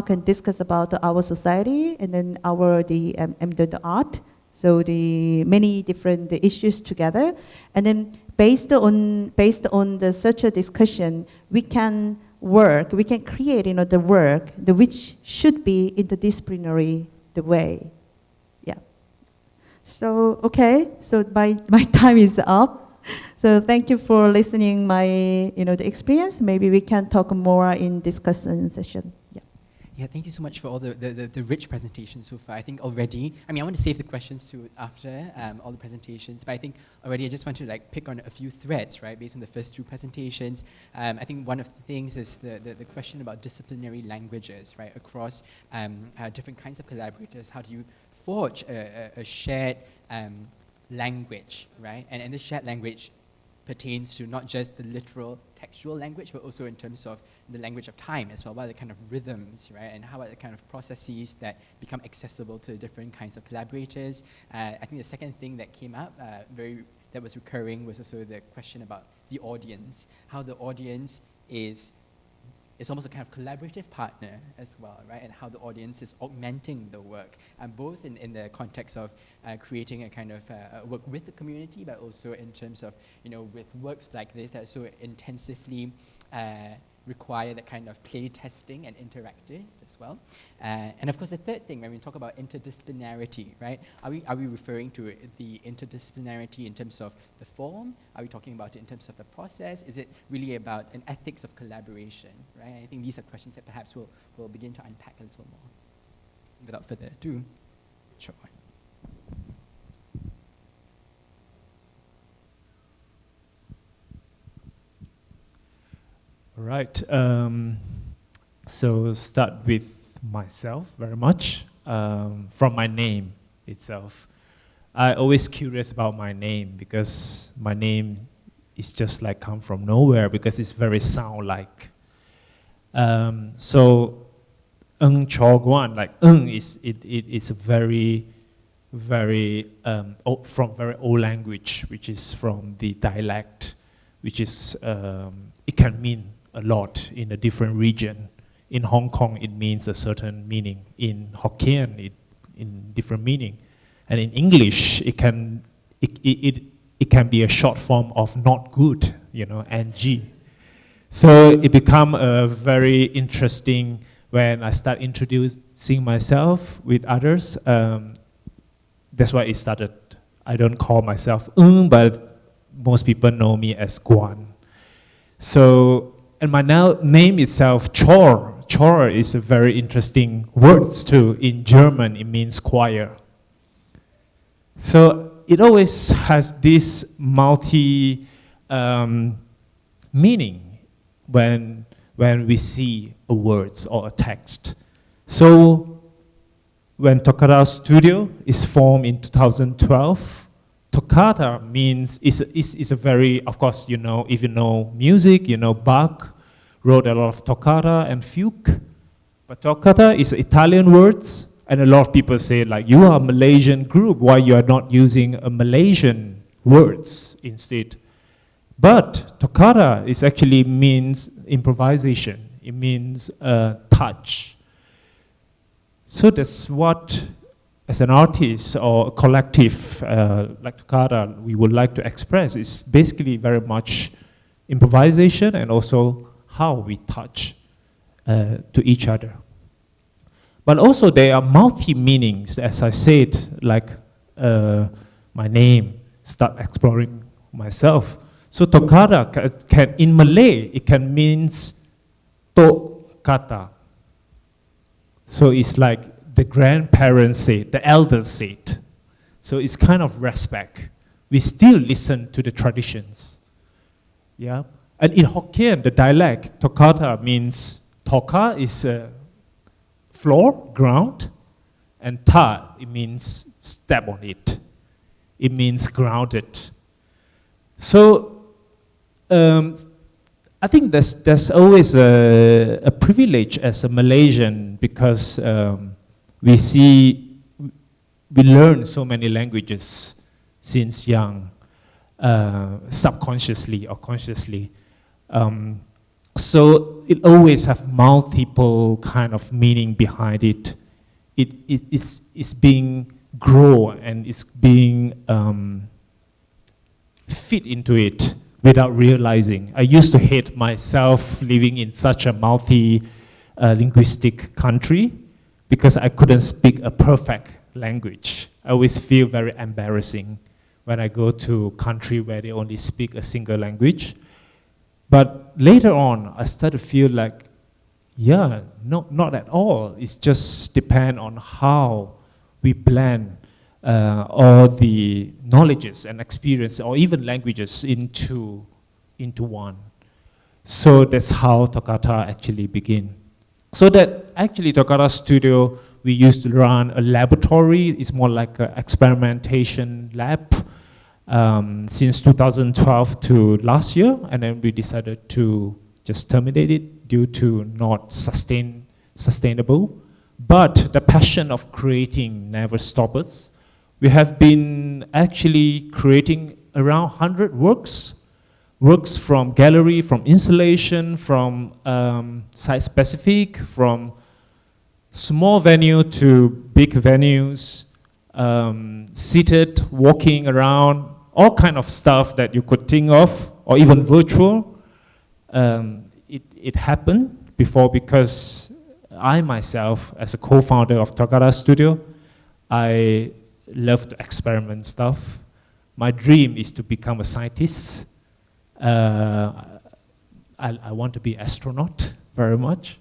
and discuss about our society and then the art. So the many different issues together, and then based on such a discussion, we can create, the work, which should be interdisciplinary the way. Yeah. So, okay, so my time is up. So thank you for listening my, the experience. Maybe we can talk more in discussion session. Yeah. Yeah, thank you so much for all the rich presentations so far. I think already, I want to save the questions to after all the presentations, but I think already I just want to pick on a few threads, right, based on the first two presentations. I think one of the things is the question about disciplinary languages, right, across different kinds of collaborators. How do you forge a shared language, right? And this shared language pertains to not just the literal textual language, but also in terms of the language of time as well. What are the kind of rhythms, right? And how are the kind of processes that become accessible to different kinds of collaborators? I think the second thing that came up, that was recurring, was also the question about the audience. How the audience is almost a kind of collaborative partner as well, right? And how the audience is augmenting the work, both in the context of creating a kind of work with the community, but also in terms of, with works like this that so intensively require that kind of play testing and interactive as well. And of course, the third thing, when we talk about interdisciplinarity, right? Are we referring to the interdisciplinarity in terms of the form? Are we talking about it in terms of the process? Is it really about an ethics of collaboration, right? I think these are questions that perhaps we'll begin to unpack a little more. Without further ado, sure. Right. So start with myself very much. From my name itself, I always curious about my name because my name is just come from nowhere because it's very sound like. So Chor Guan, it's a very from very old language, which is from the dialect, which is it can mean a lot in a different region. In Hong Kong, it means a certain meaning. In Hokkien, in different meaning. And in English, it can be a short form of not good, NG. So it become a very interesting when I start introducing myself with others. That's why it started. I don't call myself but most people know me as Guan. So, and my name itself, Chor. Chor is a very interesting word too. In German, it means choir. So it always has this multi meaning when we see a words or a text. So when Toccata Studio is formed in 2012, Toccata means is a very, of course, if you know music, Bach wrote a lot of toccata and fugue. But toccata is Italian words, and a lot of people say you are a Malaysian group, why you are not using a Malaysian words instead? But toccata is actually means improvisation. It means touch. So that's what, as an artist or a collective like Toccata, we would like to express. It's basically very much improvisation and also how we touch to each other. But also there are multi-meanings, as I said, my name, start exploring myself. So Toccata can, in Malay, it can means Toccata. So it's like the grandparents said, the elders said. So it's kind of respect. We still listen to the traditions. Yeah. And in Hokkien, the dialect, toccata means, tokka is floor, ground, and ta, it means step on it. It means grounded. So I think there's always a privilege as a Malaysian because we learn so many languages since young, subconsciously or consciously. So it always have multiple kind of meaning behind it. It's being grown and it's being fit into it without realizing. I used to hate myself living in such a multi-linguistic country because I couldn't speak a perfect language. I always feel very embarrassing when I go to a country where they only speak a single language. But later on, I started to feel like, yeah, not at all. It's just depend on how we blend all the knowledges and experience, or even languages, into one. So that's how Toccata actually began. So that actually Toccata Studio, we used to run a laboratory. It's more like an experimentation lab since 2012 to last year, and then we decided to just terminate it due to not sustainable. But the passion of creating never stops us. We have been actually creating around 100 works from gallery, from installation, from site-specific, from small venue to big venues, seated, walking around, all kind of stuff that you could think of, or even virtual. It happened before because I myself, as a co-founder of Toccata Studio, I love to experiment stuff. My dream is to become a scientist. I want to be an astronaut very much,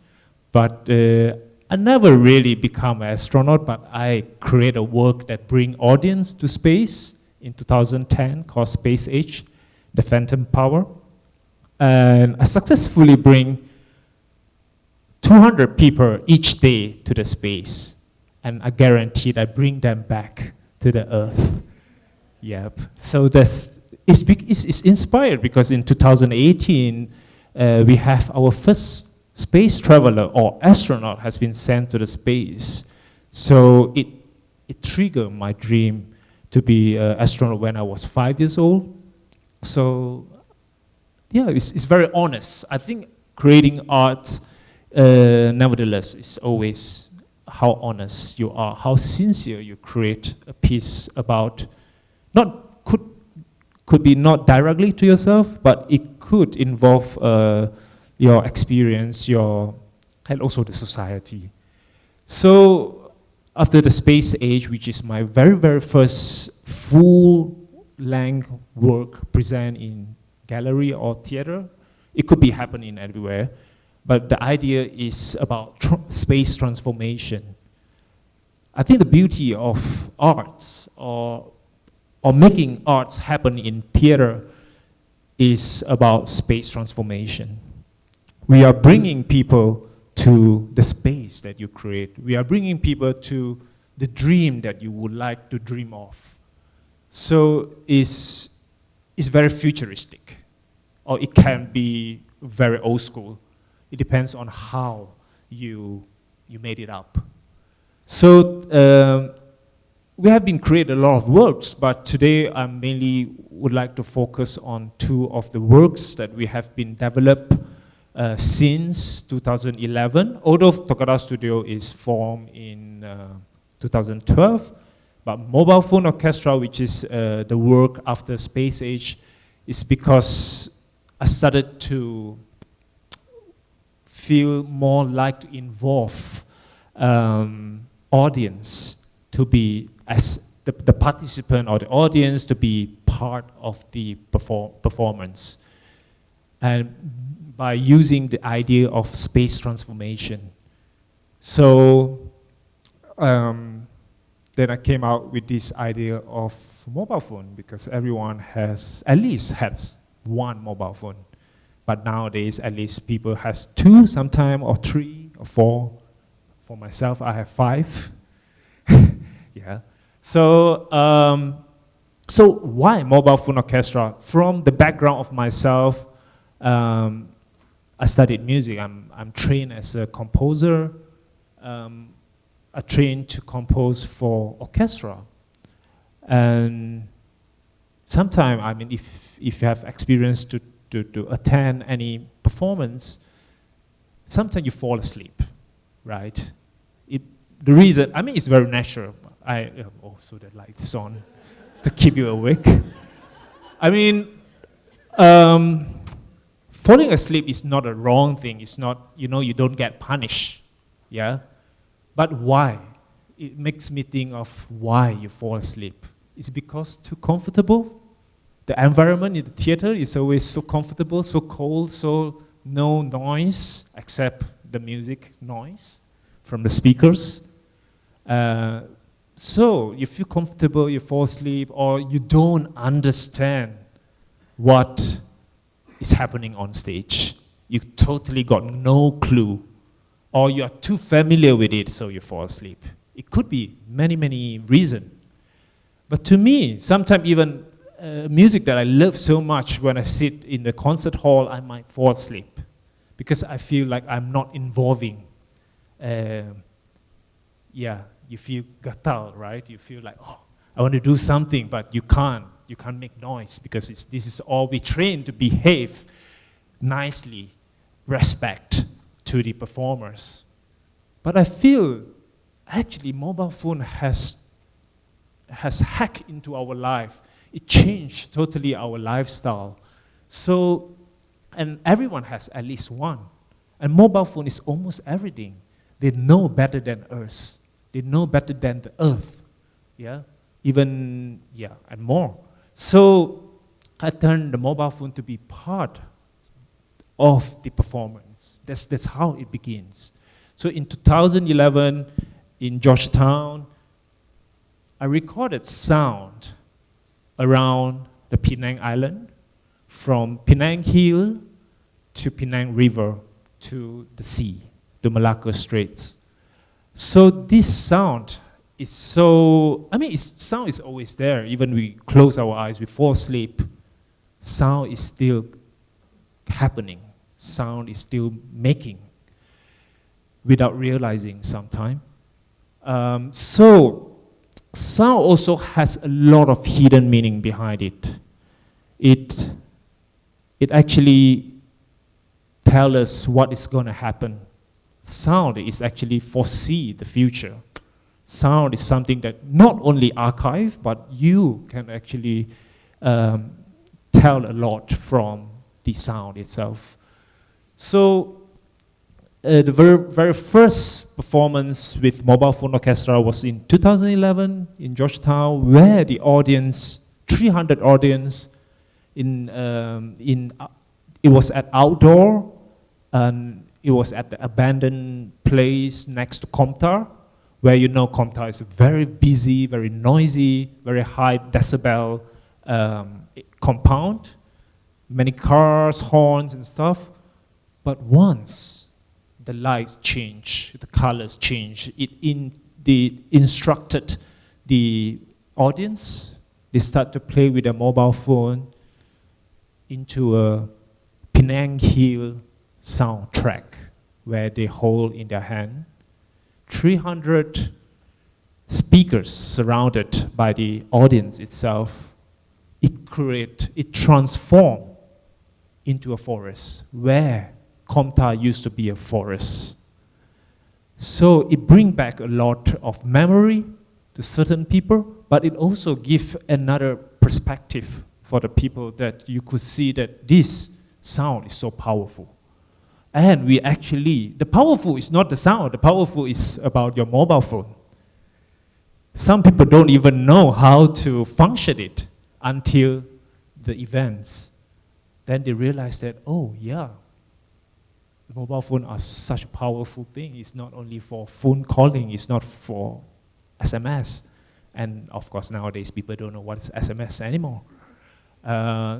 but I never really become an astronaut, but I create a work that bring audience to space in 2010 called Space Age, The Phantom Power. And I successfully bring 200 people each day to the space. And I guarantee I bring them back to the Earth. Yep. So it's inspired because in 2018, we have our first space traveler or astronaut has been sent to the space. So it triggered my dream to be an astronaut when I was 5 years old. So yeah, it's very honest. I think creating art, nevertheless, is always how honest you are, how sincere you create a piece about, could be not directly to yourself, but it could involve your experience, and also the society. So after the Space Age, which is my very, very first full-length work present in gallery or theater, it could be happening everywhere, but the idea is about space transformation. I think the beauty of arts or making arts happen in theater is about space transformation. We are bringing people to the space that you create. We are bringing people to the dream that you would like to dream of. So it's very futuristic, or it can be very old school. It depends on how you made it up. So we have been creating a lot of works, but today I mainly would like to focus on two of the works that we have been developed since 2011. Although Toccata Studio is formed in 2012, but Mobile Phone Orchestra, which is the work after Space Age, is because I started to feel more like to involve audience to be as the participant or the audience to be part of the performance. And by using the idea of space transformation. So then I came out with this idea of mobile phone because everyone has one mobile phone. But nowadays, at least people has 2 sometime, or 3 or 4. For myself, I have 5. Yeah. So, so why Mobile Phone Orchestra? From the background of myself, I studied music. I'm trained as a composer. I trained to compose for orchestra. And sometimes, I mean, if you have experience to attend any performance, sometimes you fall asleep, right? The reason, I mean, it's very natural. So the lights is on to keep you awake. I mean, falling asleep is not a wrong thing. It's not, you don't get punished, yeah? But why? It makes me think of why you fall asleep. It's because too comfortable? The environment in the theater is always so comfortable, so cold, so no noise except the music noise from the speakers. So you feel comfortable, you fall asleep, or you don't understand what is happening on stage. You totally got no clue, or you are too familiar with it, so you fall asleep. It could be many, many reasons. But to me, sometimes even music that I love so much, when I sit in the concert hall, I might fall asleep because I feel like I'm not involving. You feel gatal, right? You feel like, oh, I want to do something, but you can't. You can't make noise because this is all we train to behave nicely, respect to the performers. But I feel actually mobile phone has hacked into our life. It changed totally our lifestyle. So, and everyone has at least one. And mobile phone is almost everything. They know better than us. They know better than the earth. Yeah, even, and more. So I turned the mobile phone to be part of the performance. That's how it begins. So in 2011, in Georgetown, I recorded sound around the Penang Island, from Penang Hill to Penang River to the sea, the Malacca Straits. So this sound is sound is always there. Even we close our eyes, we fall asleep, sound is still happening. Sound is still making without realizing sometime. So sound also has a lot of hidden meaning behind it. It actually tells us what is going to happen. Sound is actually foresee the future. Sound is something that not only archive, but you can actually tell a lot from the sound itself. So the very first performance with mobile phone orchestra was in 2011 in Georgetown, where the audience, 300 audience, it was at outdoor, and it was at the abandoned place next to Komtar, where Komtar is a very busy, very noisy, very high decibel compound, many cars, horns and stuff. But once the lights change, the colors change, they instructed the audience, they start to play with a mobile phone into a Penang Hill soundtrack where they hold in their hand 300 speakers surrounded by the audience itself. It transformed into a forest where Komta used to be a forest. So it brings back a lot of memory to certain people, but it also gives another perspective for the people, that you could see that this sound is so powerful. And the powerful is not the sound, the powerful is about your mobile phone. Some people don't even know how to function it until the events. Then they realize that, oh yeah, the mobile phone are such a powerful thing. It's not only for phone calling, it's not for SMS. And of course nowadays people don't know what is SMS anymore.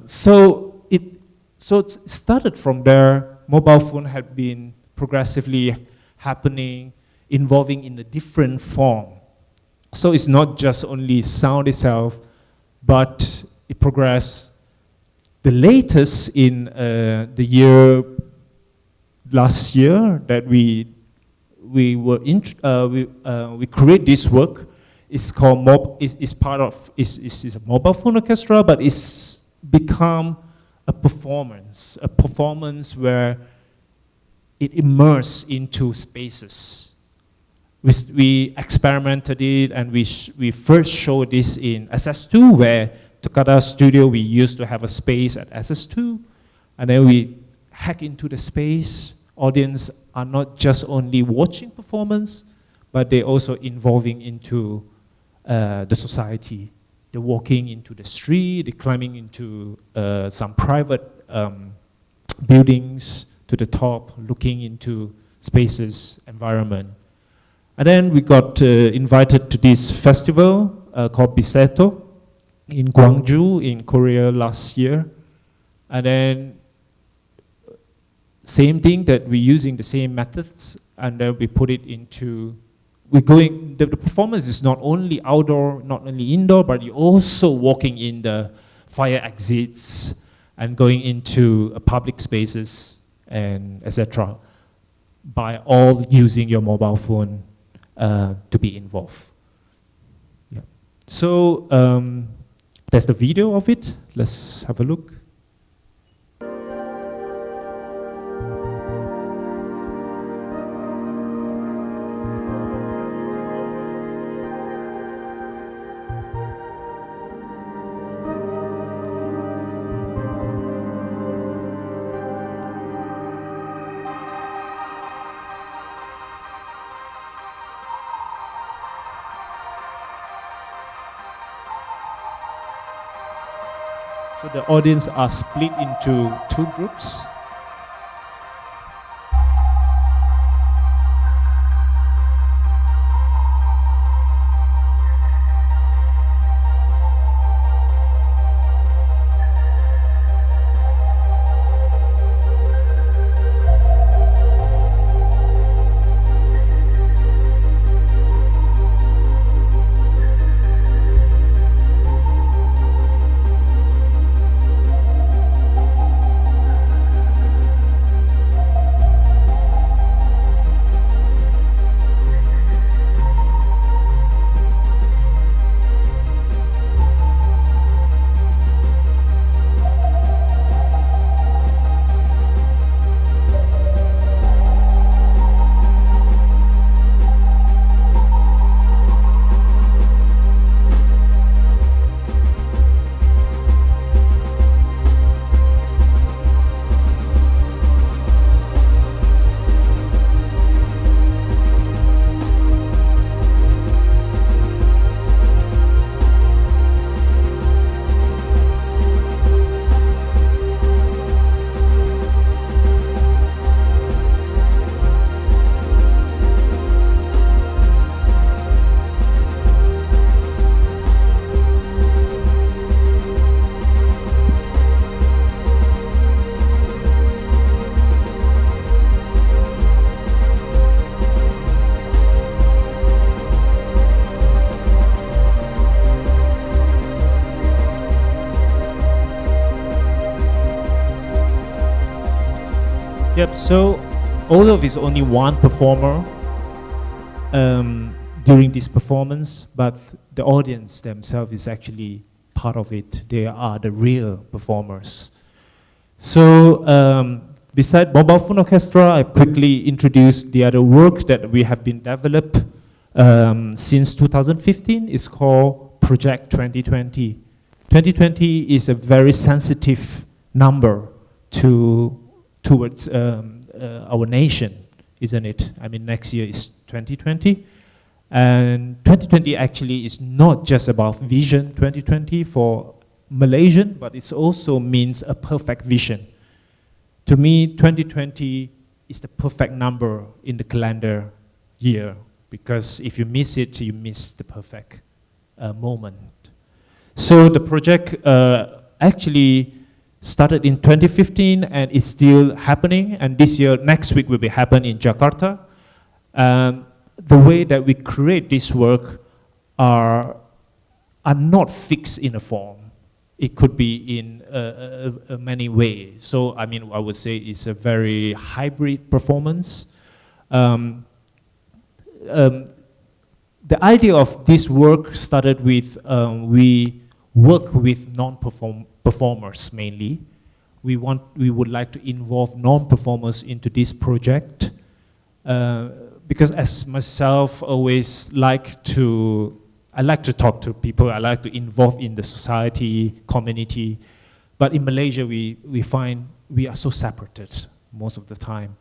So it started from there. Mobile phone had been progressively happening, evolving in a different form. So it's not just only sound itself, but it progressed. The latest in the year last year that we create this work. It's called is a mobile phone orchestra, but it's become a performance where it immerses into spaces. We experimented it, and we first showed this in SS2, where Toccata studio, we used to have a space at SS2, and then we hack into the space. Audience are not just only watching performance, but they're also involving into the society. They're walking into the street, they're climbing into some private buildings to the top, looking into spaces, environment. And then we got invited to this festival called Biseto in Gwangju in Korea last year. And then same thing, that we're using the same methods, and then we put it into, the performance is not only outdoor, not only indoor, but you're also walking in the fire exits and going into public spaces and etc. by all using your mobile phone to be involved. Yeah. So there's the video of it. Let's have a look. So the audience are split into two groups. Yep, so although is only one performer during this performance, but the audience themselves is actually part of it. They are the real performers. So beside mobile phone orchestra, I've quickly introduced the other work that we have been developed since 2015. It's called Project 2020. 2020 is a very sensitive number towards our nation, isn't it? I mean, next year is 2020. And 2020 actually is not just about Vision 2020 for Malaysian, but it also means a perfect vision. To me, 2020 is the perfect number in the calendar year, because if you miss it, you miss the perfect moment. So the project actually started in 2015 and it's still happening, and this year, next week will be happening in Jakarta. The way that we create this work are not fixed in a form. it could be in many ways. So I mean, I would say it's a very hybrid performance. The idea of this work started with, we work with non-performers mainly. We would like to involve non-performers into this project, because as myself always I like to talk to people, I like to involve in the society, community, but in Malaysia we find we are so separated most of the time.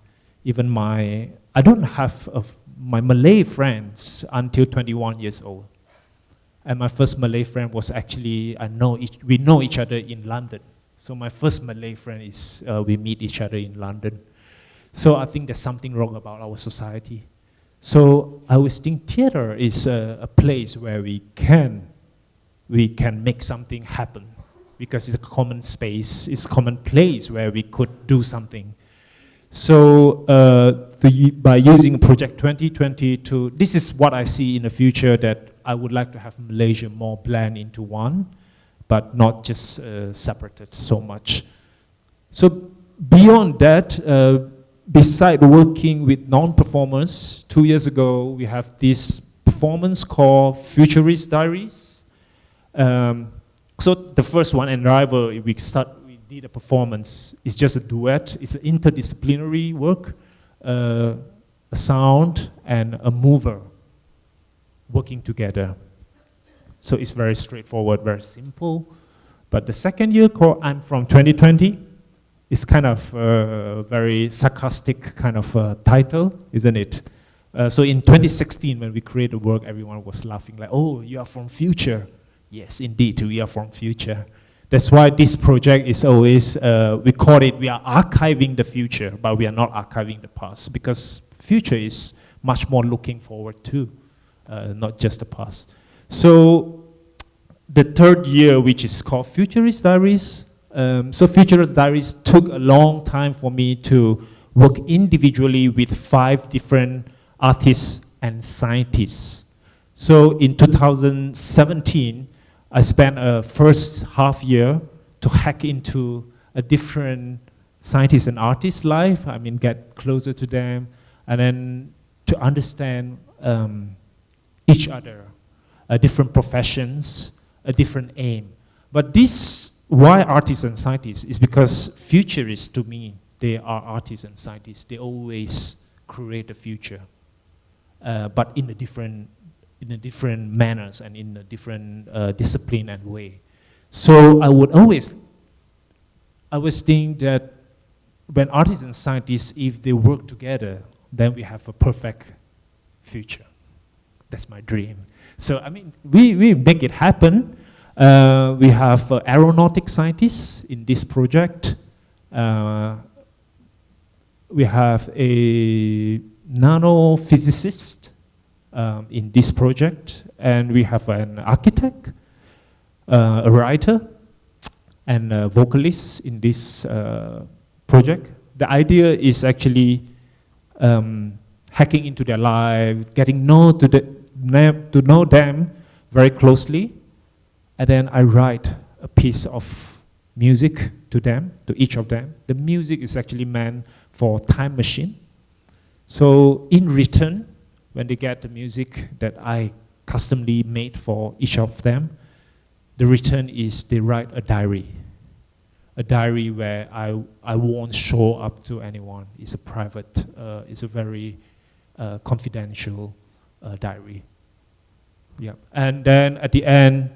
Even I don't have my Malay friends until 21 years old. And my first Malay friend was actually, we know each other in London. So my first Malay friend is, we meet each other in London. So I think there's something wrong about our society. So I always think theater is a place where we can make something happen, because it's a common space, it's a common place where we could do something. So by using Project 2020 this is what I see in the future, that I would like to have Malaysia more blend into one, but not just separated so much. So beyond that, beside working with non-performers, 2 years ago we have this performance called Futurist Diaries. So the first one, Arrival, we did a performance. It's just a duet. It's an interdisciplinary work, a sound and a mover working together. So it's very straightforward, very simple. But the second year called I'm From 2020 is kind of a very sarcastic kind of title, isn't it? So in 2016, when we created the work, everyone was laughing like, oh, you are from future. Yes, indeed, we are from future. That's why this project is always, we call it, we are archiving the future, but we are not archiving the past, because future is much more looking forward to, not just the past. So the third year, which is called Futurist Diaries. So Futurist Diaries took a long time for me to work individually with 5 different artists and scientists. So in 2017, I spent a first half year to hack into a different scientist and artist life. I mean, get closer to them, and then to understand each other, different professions, a different aim. But this, why artists and scientists, is because futurists, to me, they are artists and scientists. They always create a future, but in a different manners and in a different discipline and way. So I would always think that when artists and scientists, if they work together, then we have a perfect future. That's my dream. So I mean, we make it happen. We have aeronautic scientists in this project. We have a nanophysicist in this project, and we have an architect, a writer, and a vocalist in this project. The idea is actually hacking into their life, getting to know them very closely, and then I write a piece of music to them, to each of them. The music is actually meant for time machine. So in return, when they get the music that I customly made for each of them, the return is they write a diary where I won't show up to anyone. It's a private, it's a very confidential diary. Yeah, and then at the end,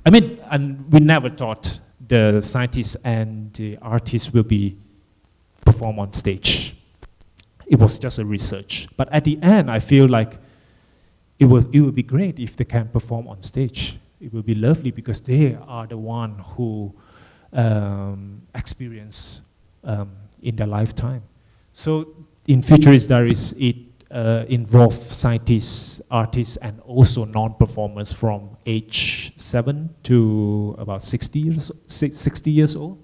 I mean, and we never thought the scientists and the artists will be perform on stage. It was just a research. But at the end, I feel like it would be great if they can perform on stage. It would be lovely because they are the one who experience in their lifetime. So in Futurist Diaries, it involves scientists, artists, and also non-performers from age 7 to about 60 years old.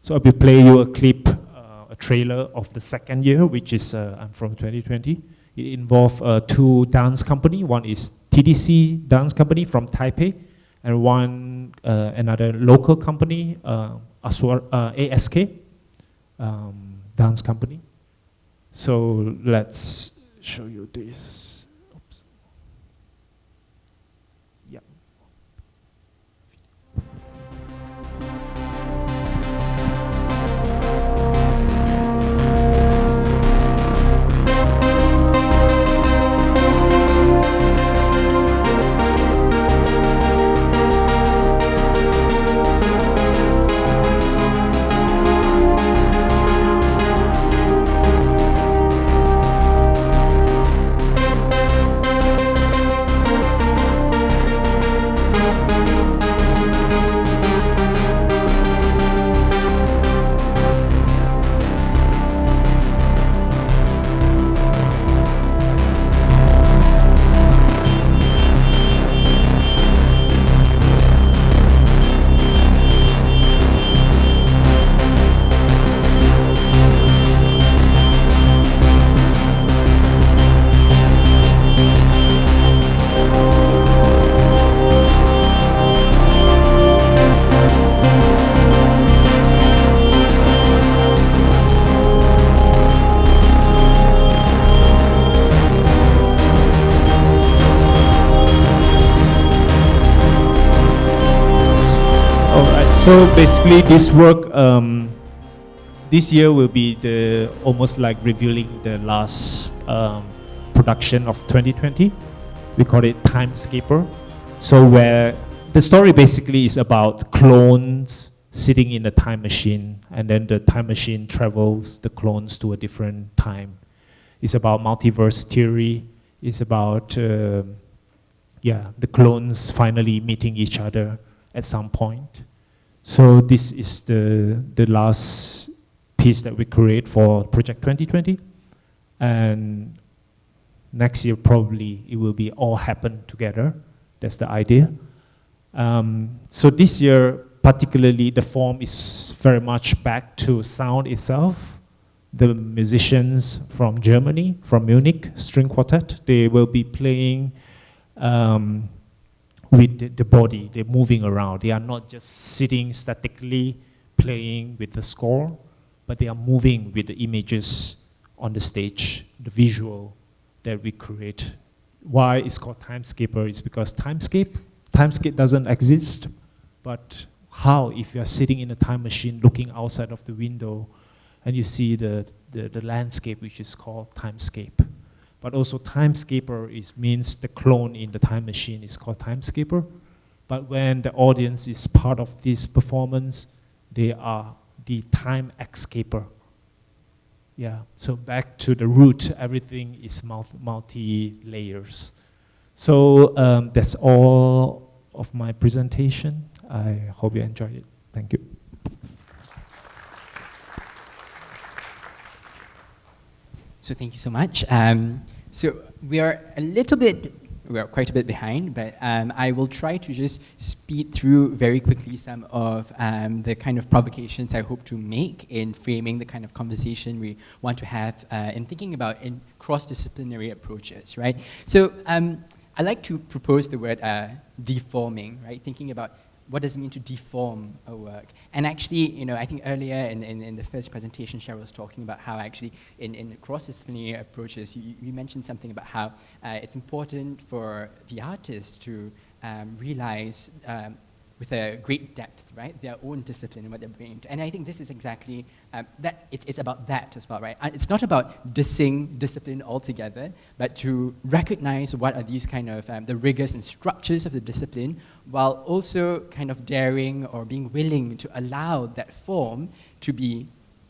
So I will play you a clip, a trailer of the second year, which is I'm From 2020. It involves 2 dance company. One is TDC dance company from Taipei, and one another local company, ASK, dance company. So let's show you this. Oops. Yeah. So basically, this work this year will be the almost like revealing the last production of 2020. We call it Timescaper. So where the story basically is about clones sitting in a time machine, and then the time machine travels the clones to a different time. It's about multiverse theory. It's about the clones finally meeting each other at some point. So this is the last piece that we create for Project 2020. And next year probably it will be all happen together. That's the idea. So this year particularly the form is very much back to sound itself. The musicians from Germany, from Munich String Quartet, they will be playing with the body. They're moving around. They are not just sitting statically playing with the score, but they are moving with the images on the stage, the visual that we create. Why it's called Timescaper is because timescape doesn't exist, but how if you're sitting in a time machine looking outside of the window and you see the landscape, which is called timescape. But also Timescaper means the clone in the time machine is called Timescaper. But when the audience is part of this performance, they are the time escaper. Yeah, so back to the root, everything is multi-layers. So that's all of my presentation. I hope you enjoyed it. Thank you. So thank you so much. So we are quite a bit behind, but I will try to just speed through very quickly some of the kind of provocations I hope to make in framing the kind of conversation we want to have in thinking about in cross-disciplinary approaches, right? So I like to propose the word deforming, right? Thinking about what does it mean to deform a work? And actually, I think earlier in the first presentation, Cheryl was talking about how actually in cross-disciplinary approaches, you mentioned something about how it's important for the artist to realize with a great depth, right, their own discipline and what they're bringing to. And I think this is exactly that. It's about that as well, right? It's not about dissing discipline altogether, but to recognize what are these kind of the rigors and structures of the discipline, while also kind of daring or being willing to allow that form to be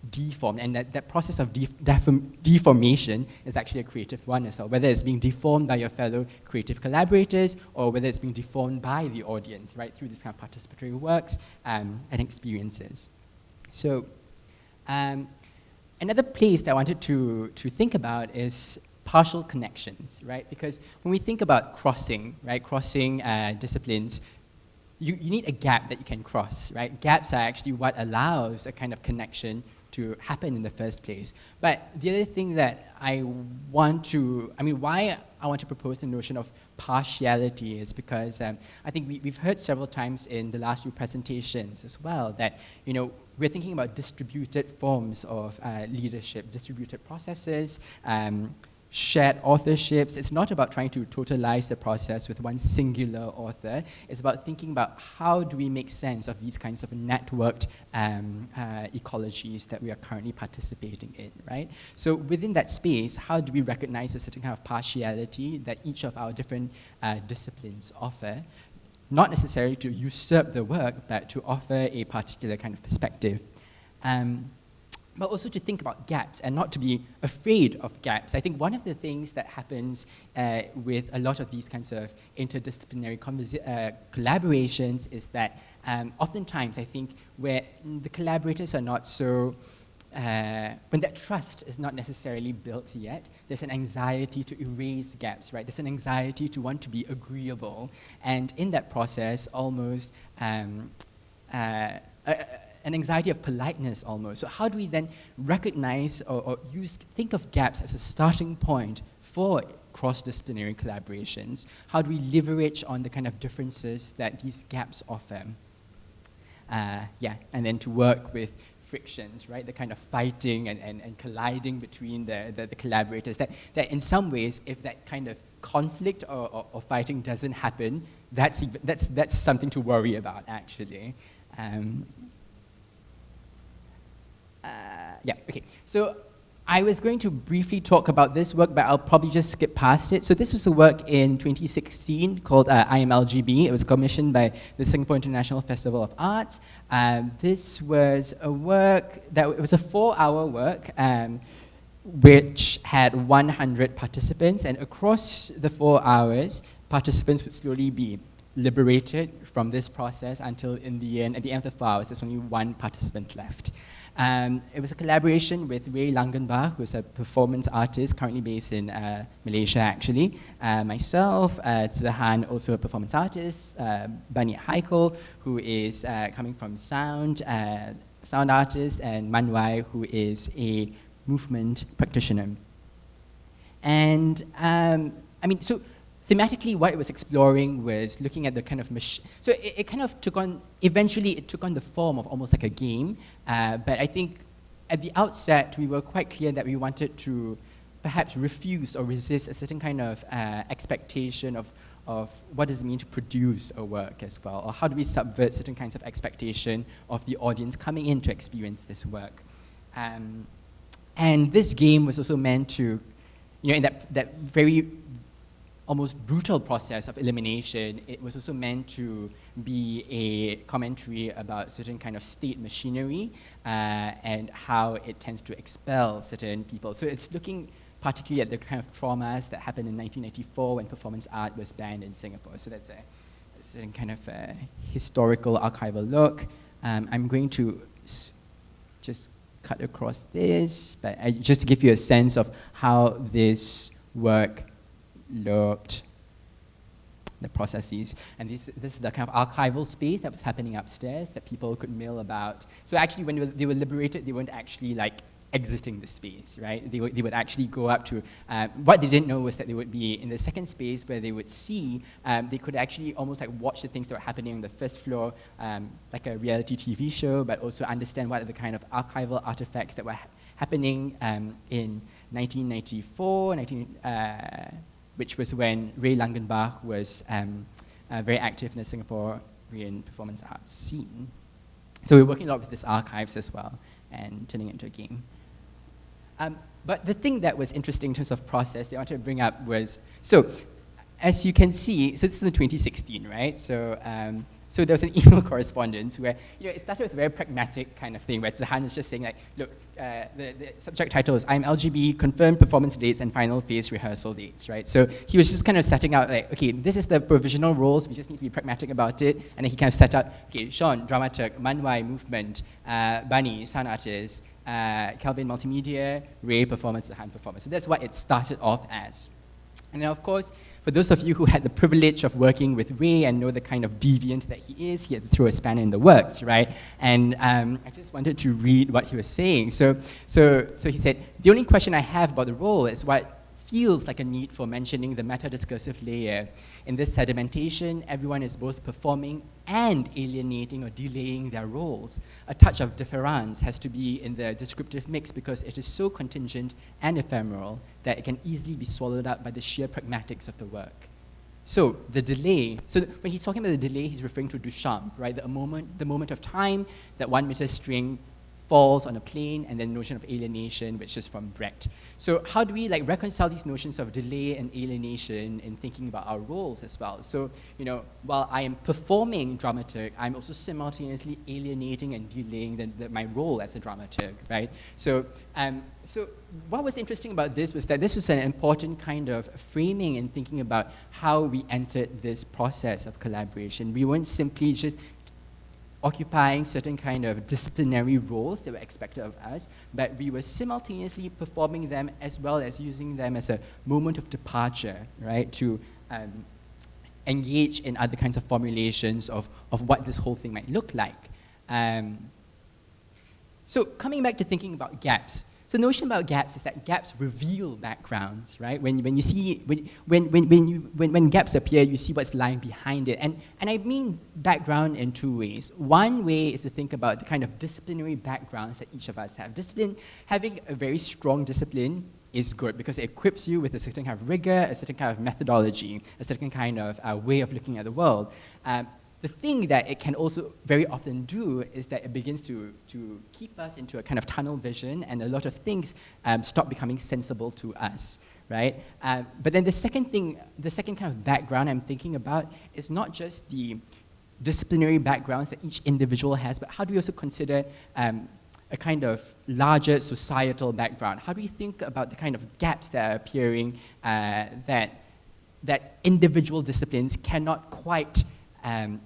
deformed. And that process of deformation is actually a creative one as well, whether it's being deformed by your fellow creative collaborators or whether it's being deformed by the audience, right, through this kind of participatory works and experiences. So another place that I wanted to think about is partial connections, right? Because when we think about crossing disciplines, you need a gap that you can cross, right? Gaps are actually what allows a kind of connection to happen in the first place. But the other thing that why I want to propose the notion of partiality is because I think we've heard several times in the last few presentations as well that, we're thinking about distributed forms of leadership, distributed processes, shared authorships. It's not about trying to totalize the process with one singular author. It's about thinking about how do we make sense of these kinds of networked ecologies that we are currently participating in, right? So within that space, how do we recognize a certain kind of partiality that each of our different disciplines offer, not necessarily to usurp the work, but to offer a particular kind of perspective. But also to think about gaps and not to be afraid of gaps. I think one of the things that happens with a lot of these kinds of interdisciplinary collaborations is that oftentimes I think where the collaborators are not so, when that trust is not necessarily built yet, there's an anxiety to erase gaps, right? There's an anxiety to want to be agreeable. And in that process, almost an anxiety of politeness almost. So how do we then recognize or think of gaps as a starting point for cross-disciplinary collaborations? How do we leverage on the kind of differences that these gaps offer? And then to work with frictions, right? The kind of fighting and colliding between the collaborators that in some ways, if that kind of conflict or fighting doesn't happen, that's something to worry about actually. Okay. So I was going to briefly talk about this work, but I'll probably just skip past it. So this was a work in 2016 called IMLGB. It was commissioned by the Singapore International Festival of Arts. This was a work it was a 4-hour work, which had 100 participants, and across the 4 hours, participants would slowly be liberated from this process until at the end of the 4 hours, there's only one participant left. It was a collaboration with Ray Langenbach, who's a performance artist currently based in Malaysia, actually. Myself, Zahan, also a performance artist. Bani Heikel, who is coming from sound artist, and Manwai, who is a movement practitioner. And so thematically, what it was exploring was looking at the kind of so it kind of eventually it took on the form of almost like a game, but I think at the outset, we were quite clear that we wanted to perhaps refuse or resist a certain kind of expectation of what does it mean to produce a work as well, or how do we subvert certain kinds of expectation of the audience coming in to experience this work. And this game was also meant to, in that very almost brutal process of elimination, it was also meant to be a commentary about certain kind of state machinery and how it tends to expel certain people. So it's looking particularly at the kind of traumas that happened in 1994 when performance art was banned in Singapore. So that's a certain kind of historical archival look. I'm going to just cut across this, but just to give you a sense of how this work looked, the processes, and this is the kind of archival space that was happening upstairs that people could mill about. So actually, when they were liberated, they weren't actually like exiting the space, right? They would actually go up to, what they didn't know was that they would be in the second space where they would see, they could actually almost like watch the things that were happening on the first floor, like a reality TV show, but also understand what are the kind of archival artifacts that were happening in 1994, which was when Ray Langenbach was very active in the Singaporean performance arts scene. So we're working a lot with these archives as well and turning it into a game. But the thing that was interesting in terms of process that I wanted to bring up was, so as you can see, so this is in 2016, right? So so there was an email correspondence where it started with a very pragmatic kind of thing where Zahan is just saying like, look, the subject title is I'm LGB, confirmed performance dates and final phase rehearsal dates, right? So he was just kind of setting out like, okay, this is the provisional roles, we just need to be pragmatic about it. And then he kind of set up, okay, Shawn, Dramaturg, Manwai, movement, Bani, sound artist, Kelvin, multimedia, Ray, performance, Zahan, performance. So that's what it started off as. And then, of course, for those of you who had the privilege of working with Ray and know the kind of deviant that he is, he had to throw a spanner in the works, right? And I just wanted to read what he was saying. So he said, the only question I have about the role is what feels like a need for mentioning the meta-discursive layer. In this sedimentation, everyone is both performing and alienating or delaying their roles. A touch of difference has to be in the descriptive mix because it is so contingent and ephemeral that it can easily be swallowed up by the sheer pragmatics of the work. So the delay, when he's talking about the delay, he's referring to Duchamp, right? The moment of time that 1 meter string falls on a plane, and then the notion of alienation, which is from Brecht. So how do we reconcile these notions of delay and alienation in thinking about our roles as well? So, while I am performing dramaturg, I'm also simultaneously alienating and delaying my role as a dramaturg, right? So what was interesting about this was that this was an important kind of framing in thinking about how we entered this process of collaboration. We weren't simply just occupying certain kind of disciplinary roles that were expected of us, but we were simultaneously performing them as well as using them as a moment of departure, right, to engage in other kinds of formulations of what this whole thing might look like. So coming back to thinking about gaps. So the notion about gaps is that gaps reveal backgrounds, right? When gaps appear, you see what's lying behind it. And I mean background in two ways. One way is to think about the kind of disciplinary backgrounds that each of us have. Having a very strong discipline is good because it equips you with a certain kind of rigor, a certain kind of methodology, a certain kind of way of looking at the world. The thing that it can also very often do is that it begins to keep us into a kind of tunnel vision, and a lot of things stop becoming sensible to us, right? But then the second kind of background I'm thinking about is not just the disciplinary backgrounds that each individual has, but how do we also consider a kind of larger societal background? How do we think about the kind of gaps that are appearing that individual disciplines cannot quite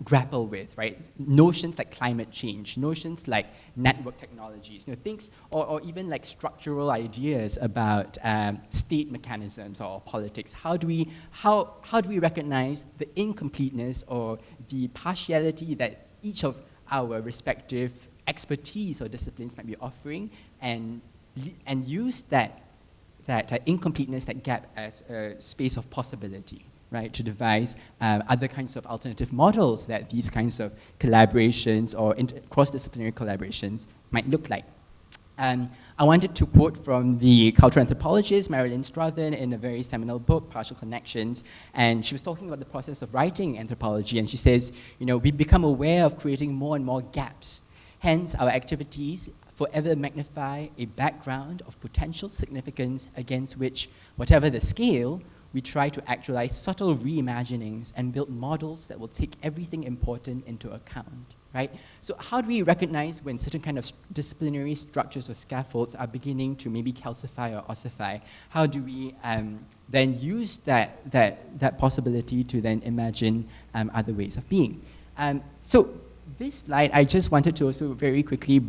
grapple with, right? Notions like climate change, notions like network technologies, things, or even like structural ideas about state mechanisms or politics. How do we recognize the incompleteness or the partiality that each of our respective expertise or disciplines might be offering, and use that incompleteness, that gap, as a space of possibility, right, to devise other kinds of alternative models that these kinds of collaborations or cross-disciplinary collaborations might look like. I wanted to quote from the cultural anthropologist Marilyn Strathern in a very seminal book, Partial Connections, and she was talking about the process of writing anthropology, and she says, we become aware of creating more and more gaps. Hence, our activities forever magnify a background of potential significance against which, whatever the scale, we try to actualize subtle reimaginings and build models that will take everything important into account, right? So how do we recognize when certain kind of disciplinary structures or scaffolds are beginning to maybe calcify or ossify? How do we then use that possibility to then imagine other ways of being? So this slide, I just wanted to also very quickly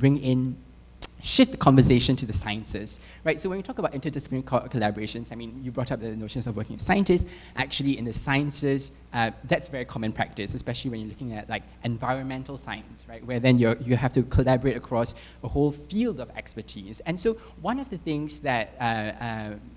shift the conversation to the sciences, right? So when we talk about interdisciplinary collaborations, I mean, you brought up the notions of working with scientists. Actually, in the sciences, that's very common practice, especially when you're looking at like environmental science, right? Where then you have to collaborate across a whole field of expertise. And so one of the things that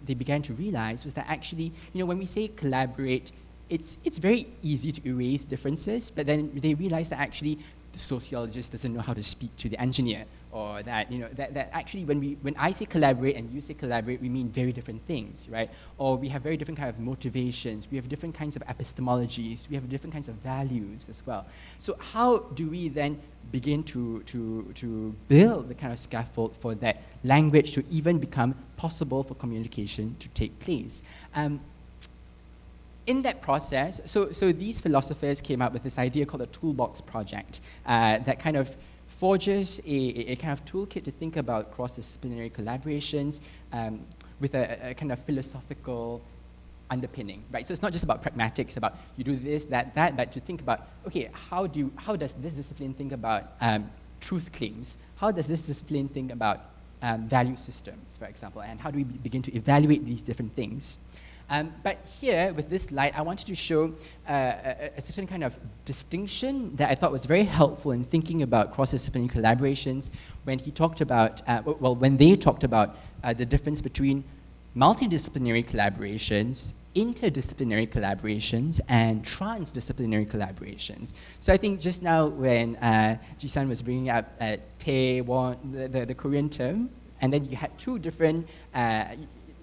they began to realize was that actually, when we say collaborate, it's very easy to erase differences, but then they realized that actually the sociologist doesn't know how to speak to the engineer, or that that actually when I say collaborate and you say collaborate, we mean very different things, right? Or we have very different kind of motivations, we have different kinds of epistemologies, we have different kinds of values as well. So how do we then begin to build the kind of scaffold for that language to even become possible for communication to take place? In that process, so these philosophers came up with this idea called the toolbox project that kind of forges a kind of toolkit to think about cross-disciplinary collaborations with a kind of philosophical underpinning, right? So it's not just about pragmatics, about you do this, that, but to think about, okay, how does this discipline think about truth claims? How does this discipline think about value systems, for example? And how do we begin to evaluate these different things? But here, with this slide, I wanted to show a certain kind of distinction that I thought was very helpful in thinking about cross-disciplinary collaborations when he talked about, when they talked about the difference between multidisciplinary collaborations, interdisciplinary collaborations, and transdisciplinary collaborations. So I think just now when Jisun was bringing up the Korean term, and then you had two different,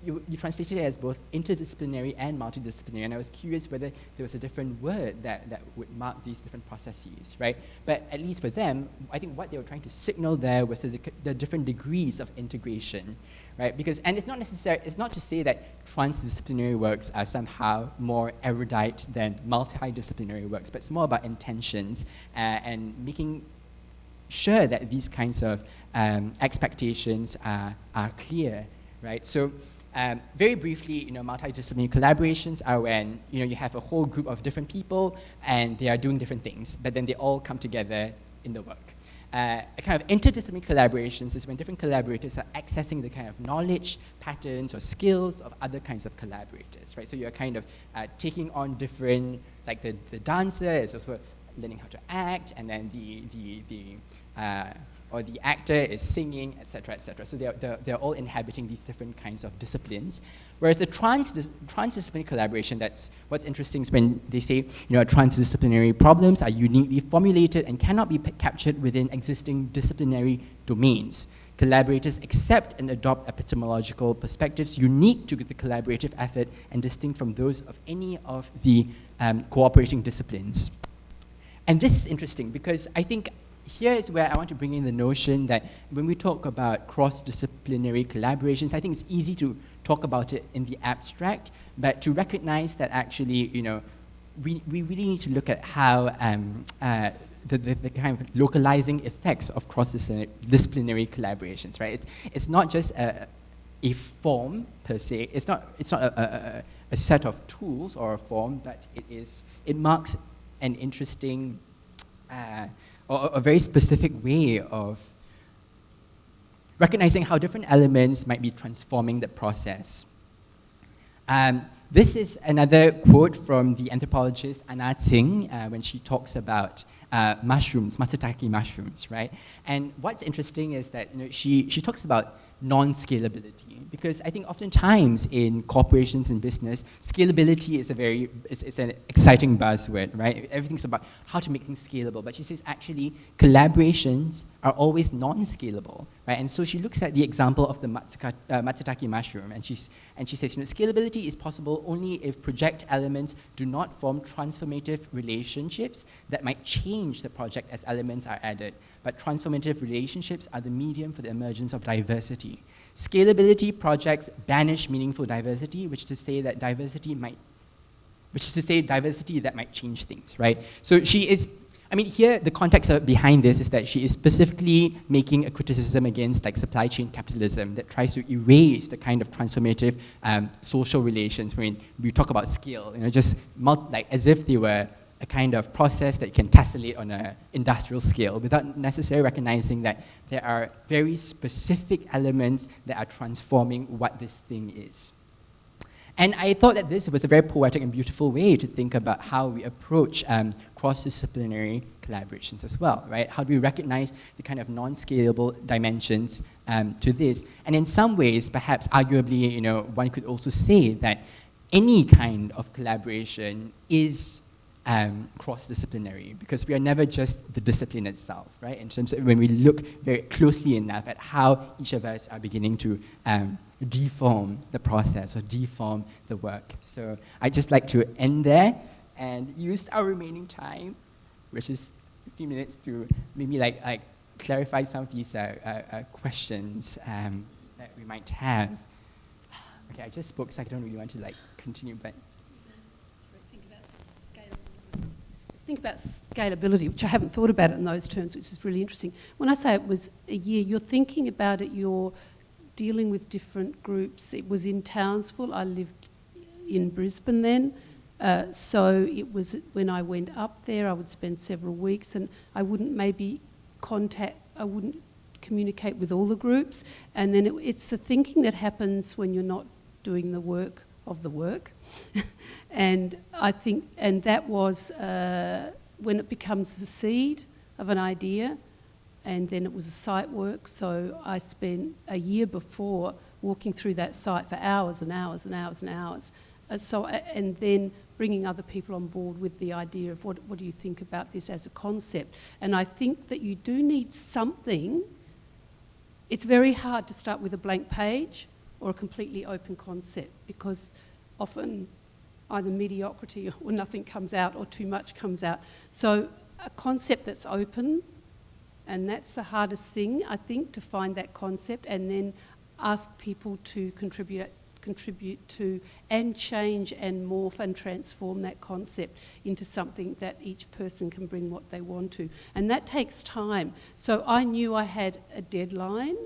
you translated it as both interdisciplinary and multidisciplinary, and I was curious whether there was a different word that would mark these different processes, right? But at least for them, I think what they were trying to signal there was the different degrees of integration, right? Because, and it's not necessary, it's not to say that transdisciplinary works are somehow more erudite than multidisciplinary works, but it's more about intentions and making sure that these kinds of expectations are clear, right? So very briefly, multidisciplinary collaborations are when you have a whole group of different people and they are doing different things, but then they all come together in the work. A kind of interdisciplinary collaborations is when different collaborators are accessing the kind of knowledge, patterns, or skills of other kinds of collaborators, right? So you're kind of taking on different, like the dancer is also learning how to act, and then the actor is singing, etc., etc. So they're all inhabiting these different kinds of disciplines. Whereas the transdisciplinary collaboration, that's what's interesting is when they say, transdisciplinary problems are uniquely formulated and cannot be captured within existing disciplinary domains. Collaborators accept and adopt epistemological perspectives unique to the collaborative effort and distinct from those of any of the cooperating disciplines. And this is interesting because I think here is where I want to bring in the notion that when we talk about cross-disciplinary collaborations, I think it's easy to talk about it in the abstract, but to recognize that actually, we really need to look at how the kind of localizing effects of cross-disciplinary collaborations, right? It's not just a form per se. It's not a set of tools or a form, but it marks an interesting or a very specific way of recognizing how different elements might be transforming the process. This is another quote from the anthropologist Anna Tsing when she talks about mushrooms, matsutake mushrooms, right? And what's interesting is that she talks about non-scalability, because I think oftentimes in corporations and business, scalability is it's an exciting buzzword, right? Everything's about how to make things scalable, but she says actually collaborations are always non-scalable, right? And so she looks at the example of the matsutake mushroom, and she says, scalability is possible only if project elements do not form transformative relationships that might change the project as elements are added, but transformative relationships are the medium for the emergence of diversity. Scalability projects banish meaningful diversity, which is to say diversity that might change things, right? So she is, here the context behind this is that she is specifically making a criticism against supply chain capitalism that tries to erase the kind of transformative social relations when we talk about scale, just as if they were a kind of process that you can tessellate on an industrial scale without necessarily recognizing that there are very specific elements that are transforming what this thing is. And I thought that this was a very poetic and beautiful way to think about how we approach cross-disciplinary collaborations as well, right? How do we recognize the kind of non-scalable dimensions to this? And in some ways, perhaps arguably, one could also say that any kind of collaboration is cross-disciplinary, because we are never just the discipline itself, right? In terms of when we look very closely enough at how each of us are beginning to deform the process or deform the work. So I'd just like to end there and use our remaining time, which is 15 minutes, to maybe clarify some of these questions that we might have. Okay, I just spoke, so I don't really want to continue, but. Think about scalability, which I haven't thought about it in those terms, which is really interesting. When I say it was a year, you're thinking about it, you're dealing with different groups. It was in Townsville. I lived in Brisbane then. So it was when I went up there, I would spend several weeks, and I wouldn't communicate with all the groups. And then it's the thinking that happens when you're not doing the work of the work. And I think, and that was when it becomes the seed of an idea, and then it was a site work. So I spent a year before walking through that site for hours and hours and hours and hours. And then bringing other people on board with the idea of what do you think about this as a concept. And I think that you do need something. It's very hard to start with a blank page or a completely open concept, because often either mediocrity or nothing comes out, or too much comes out. So a concept that's open, and that's the hardest thing, I think, to find that concept and then ask people to contribute to and change and morph and transform that concept into something that each person can bring what they want to. And that takes time. So I knew I had a deadline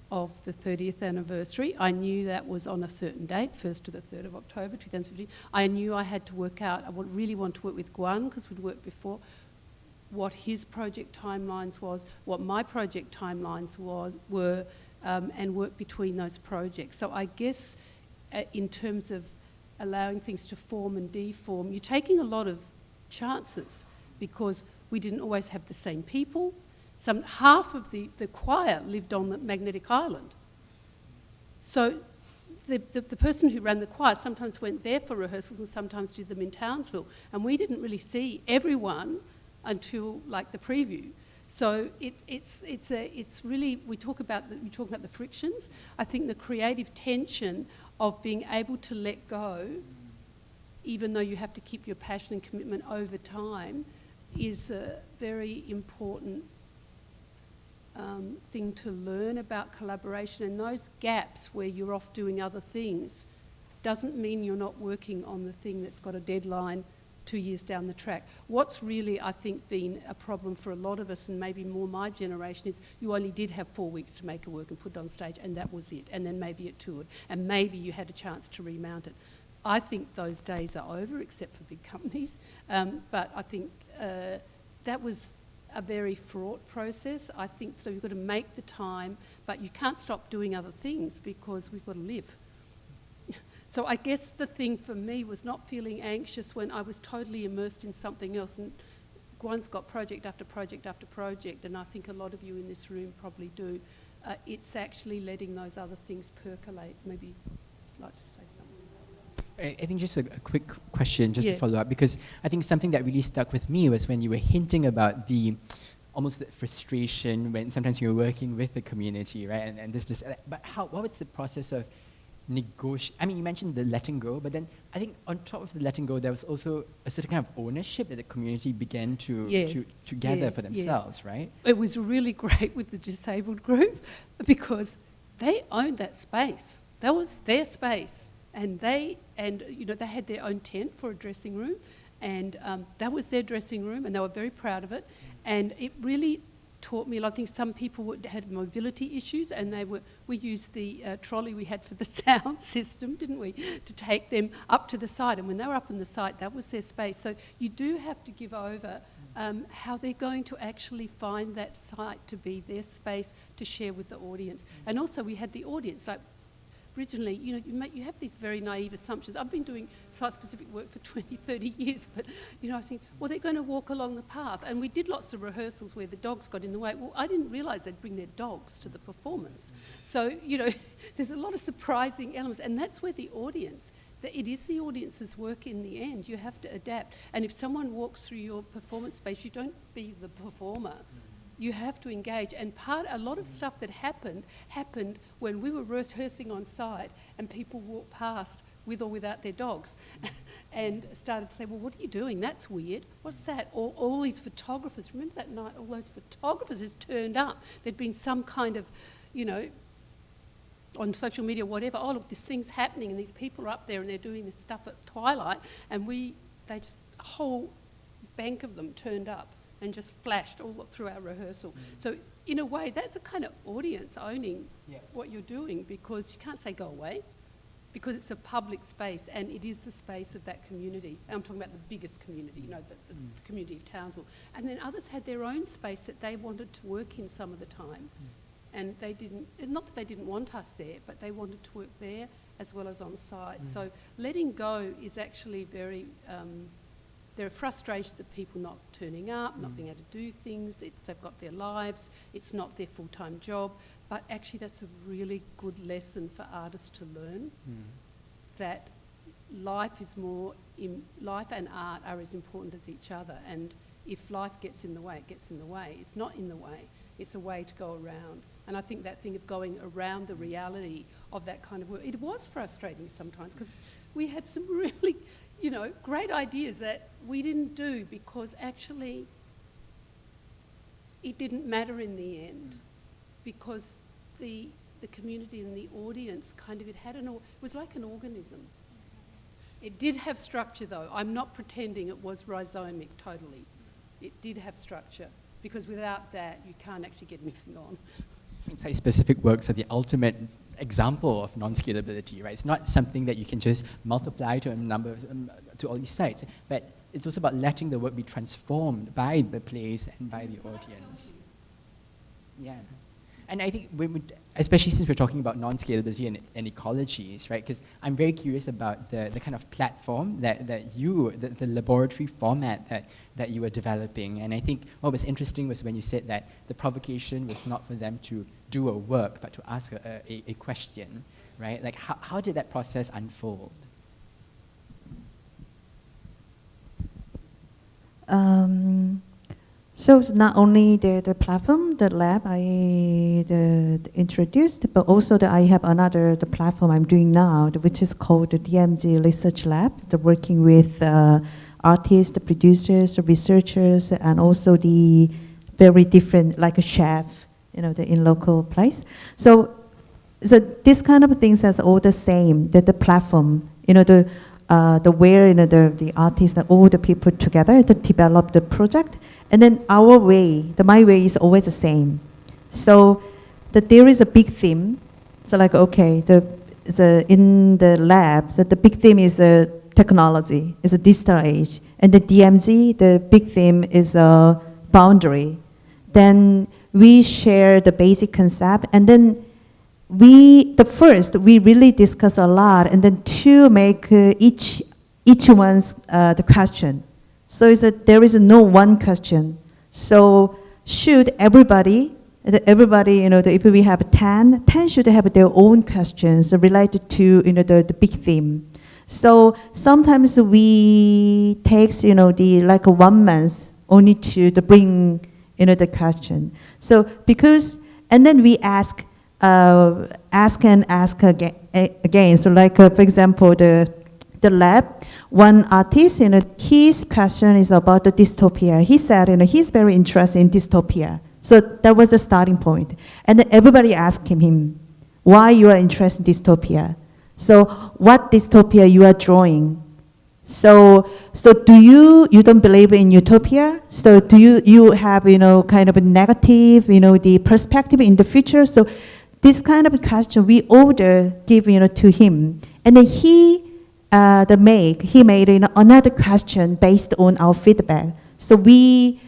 of the 30th anniversary. I knew that was on a certain date, 1st to the 3rd of October 2015. I knew I had to work out, I really want to work with Guan, because we'd worked before, what his project timelines was, what my project timelines were, and work between those projects. So I guess in terms of allowing things to form and deform, you're taking a lot of chances, because we didn't always have the same people. Half of the choir lived on the magnetic island. So the person who ran the choir sometimes went there for rehearsals and sometimes did them in Townsville. And we didn't really see everyone until like the preview. So it's really, we talk about the frictions. I think the creative tension of being able to let go, even though you have to keep your passion and commitment over time, is a very important thing to learn about collaboration. And those gaps where you're off doing other things doesn't mean you're not working on the thing that's got a deadline 2 years down the track. What's really, I think, been a problem for a lot of us, and maybe more my generation, is you only did have 4 weeks to make a work and put it on stage, and that was it. And then maybe it toured, and maybe you had a chance to remount it. I think those days are over, except for big companies. But I think that was a very fraught process. I think so. You've got to make the time, but you can't stop doing other things because we've got to live. So I guess the thing for me was not feeling anxious when I was totally immersed in something else. And Guan's got project after project after project, and I think a lot of you in this room probably do. It's actually letting those other things percolate. Maybe you'd like to say something. I think just a quick question, just to follow up, because I think something that really stuck with me was when you were hinting about almost the frustration when sometimes you're working with the community, right? And this, but what was the process of negotiate? I mean, you mentioned the letting go, but then I think on top of the letting go, there was also a certain kind of ownership that the community began to gather for themselves, right? It was really great with the disabled group because they owned that space. That was their space, and they had their own tent for a dressing room, and that was their dressing room, and they were very proud of it, and it really taught me a lot. I think some people had mobility issues, and we used the trolley we had for the sound system, didn't we, to take them up to the site. And when they were up on the site, that was their space. So you do have to give over how they're going to actually find that site to be their space to share with the audience. And also we had the audience. Like originally, you have these very naive assumptions. I've been doing site-specific work for 20, 30 years, but, I was thinking, well, they're going to walk along the path. And we did lots of rehearsals where the dogs got in the way. Well, I didn't realise they'd bring their dogs to the performance. So, there's a lot of surprising elements. And that's where the audience, it is the audience's work in the end. You have to adapt. And if someone walks through your performance space, you don't be the performer. You have to engage, and a lot of stuff that happened when we were rehearsing on site and people walked past with or without their dogs and started to say, well, what are you doing? That's weird. What's that? All these photographers, remember that night, all those photographers has turned up. There'd been some kind of, on social media, whatever, oh, look, this thing's happening and these people are up there and they're doing this stuff at twilight, and a whole bank of them turned up and just flashed all through our rehearsal. So in a way, that's a kind of audience owning what you're doing, because you can't say go away, because it's a public space and it is the space of that community. And I'm talking about the biggest community, the community of Townsville. And then others had their own space that they wanted to work in some of the time. And they didn't, not that they didn't want us there, but they wanted to work there, as well as on site. So letting go is actually very, there are frustrations of people not turning up, not being able to do things, they've got their lives, it's not their full-time job, but actually that's a really good lesson for artists to learn, that life and art are as important as each other, and if life gets in the way, it gets in the way. It's not in the way, it's a way to go around. And I think that thing of going around the reality of that kind of work, it was frustrating sometimes because we had some really, great ideas that we didn't do because actually it didn't matter in the end, because the community and the audience it was like an organism. It did have structure though. I'm not pretending it was rhizomic totally. It did have structure, because without that you can't actually get anything on. Site-specific works are the ultimate example of non-scalability, right? It's not something that you can just multiply to a number to all these sites, but it's also about letting the work be transformed by the plays and by the audience. Yeah. And I think, especially since we're talking about non-scalability and ecologies, right? Because I'm very curious about the kind of platform that you, the laboratory format that you were developing. And I think what was interesting was when you said that the provocation was not for them to do a work, but to ask a question, right? Like, how did that process unfold? So it's not only the platform, the lab I introduced, but also I have the platform I'm doing now, which is called the DMG Research Lab, working with artists, the producers, the researchers, and also the very different, like a chef, in local place. So this kind of things is all the same, the platform, the where the artists, all the people together to develop the project. And then our way, my way is always the same. So there is a big theme. So like, okay, in the lab, the big theme is technology, is a digital age. And the DMZ, the big theme is boundary. Then we share the basic concept, and then we really discuss a lot, and then to make each one's the question. So there is no one question. So should everybody, if we have 10 should have their own questions related to the big theme. So sometimes we take like 1 month only to bring the question. So and then we ask again. So like for example the lab, one artist, his question is about the dystopia. He said, he's very interested in dystopia. So that was the starting point. And then everybody asked him, why you are interested in dystopia? So what dystopia you are drawing? So do you don't believe in utopia? So do you have, kind of a negative, the perspective in the future? So this kind of question we order give, to him. And then he made another question based on our feedback. So we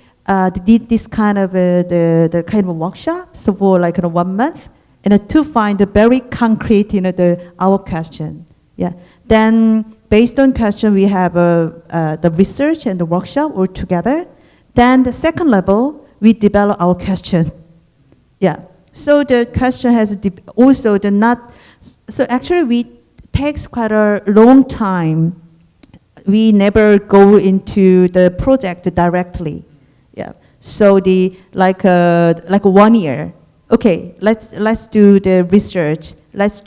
did this kind of the kind of workshop, so for like 1 month, and to find a very concrete, our question. Yeah. Then based on question, we have the research and the workshop all together. Then the second level, we develop our question. Yeah. So the question has also the not. So actually we takes quite a long time. We never go into the project directly. Yeah. So like 1 year. Okay, let's do the research. Let's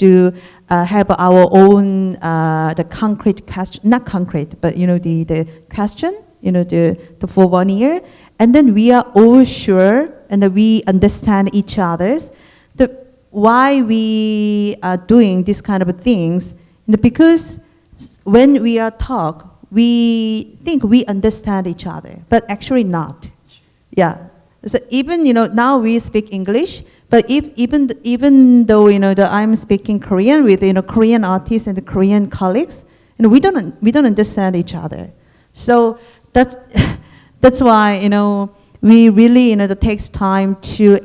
have our own the concrete question, not concrete, but the question, for 1 year, and then we are all sure and we understand each other's why we are doing this kind of things, because when we are talk, we think we understand each other, but actually not. Yeah. So even now we speak English, but even though I'm speaking Korean with Korean artists and the Korean colleagues, we don't understand each other. So that's why we really, takes time to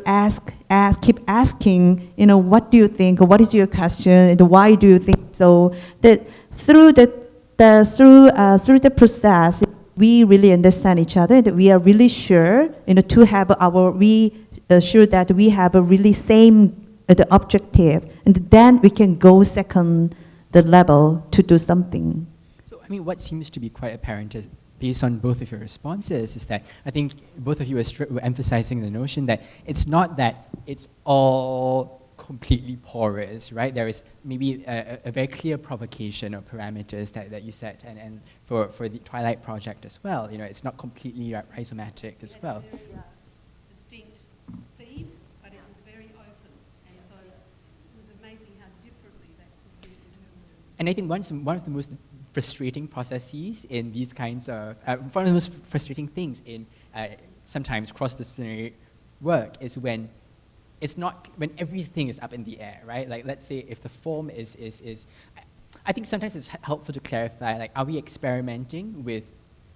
keep asking, what do you think? What is your question? And why do you think so? That through the process, we really understand each other. That we are really sure, to have sure that we have a really same the objective, and then we can go second the level to do something. So, I mean, what seems to be quite apparent is, based on both of your responses, is that I think both of you were emphasizing the notion that it's not that it's all completely porous, right? There is maybe a very clear provocation or parameters that you set, and for the Twilight project as well, it's not completely rhizomatic as well. Distinct theme, but it was very open, and so it was amazing how differently that could be interpreted. And I think one of the most frustrating processes in these kinds of, one of the most frustrating things in sometimes cross-disciplinary work is when everything is up in the air, right? Like, let's say if the form is I think sometimes it's helpful to clarify, like, are we experimenting with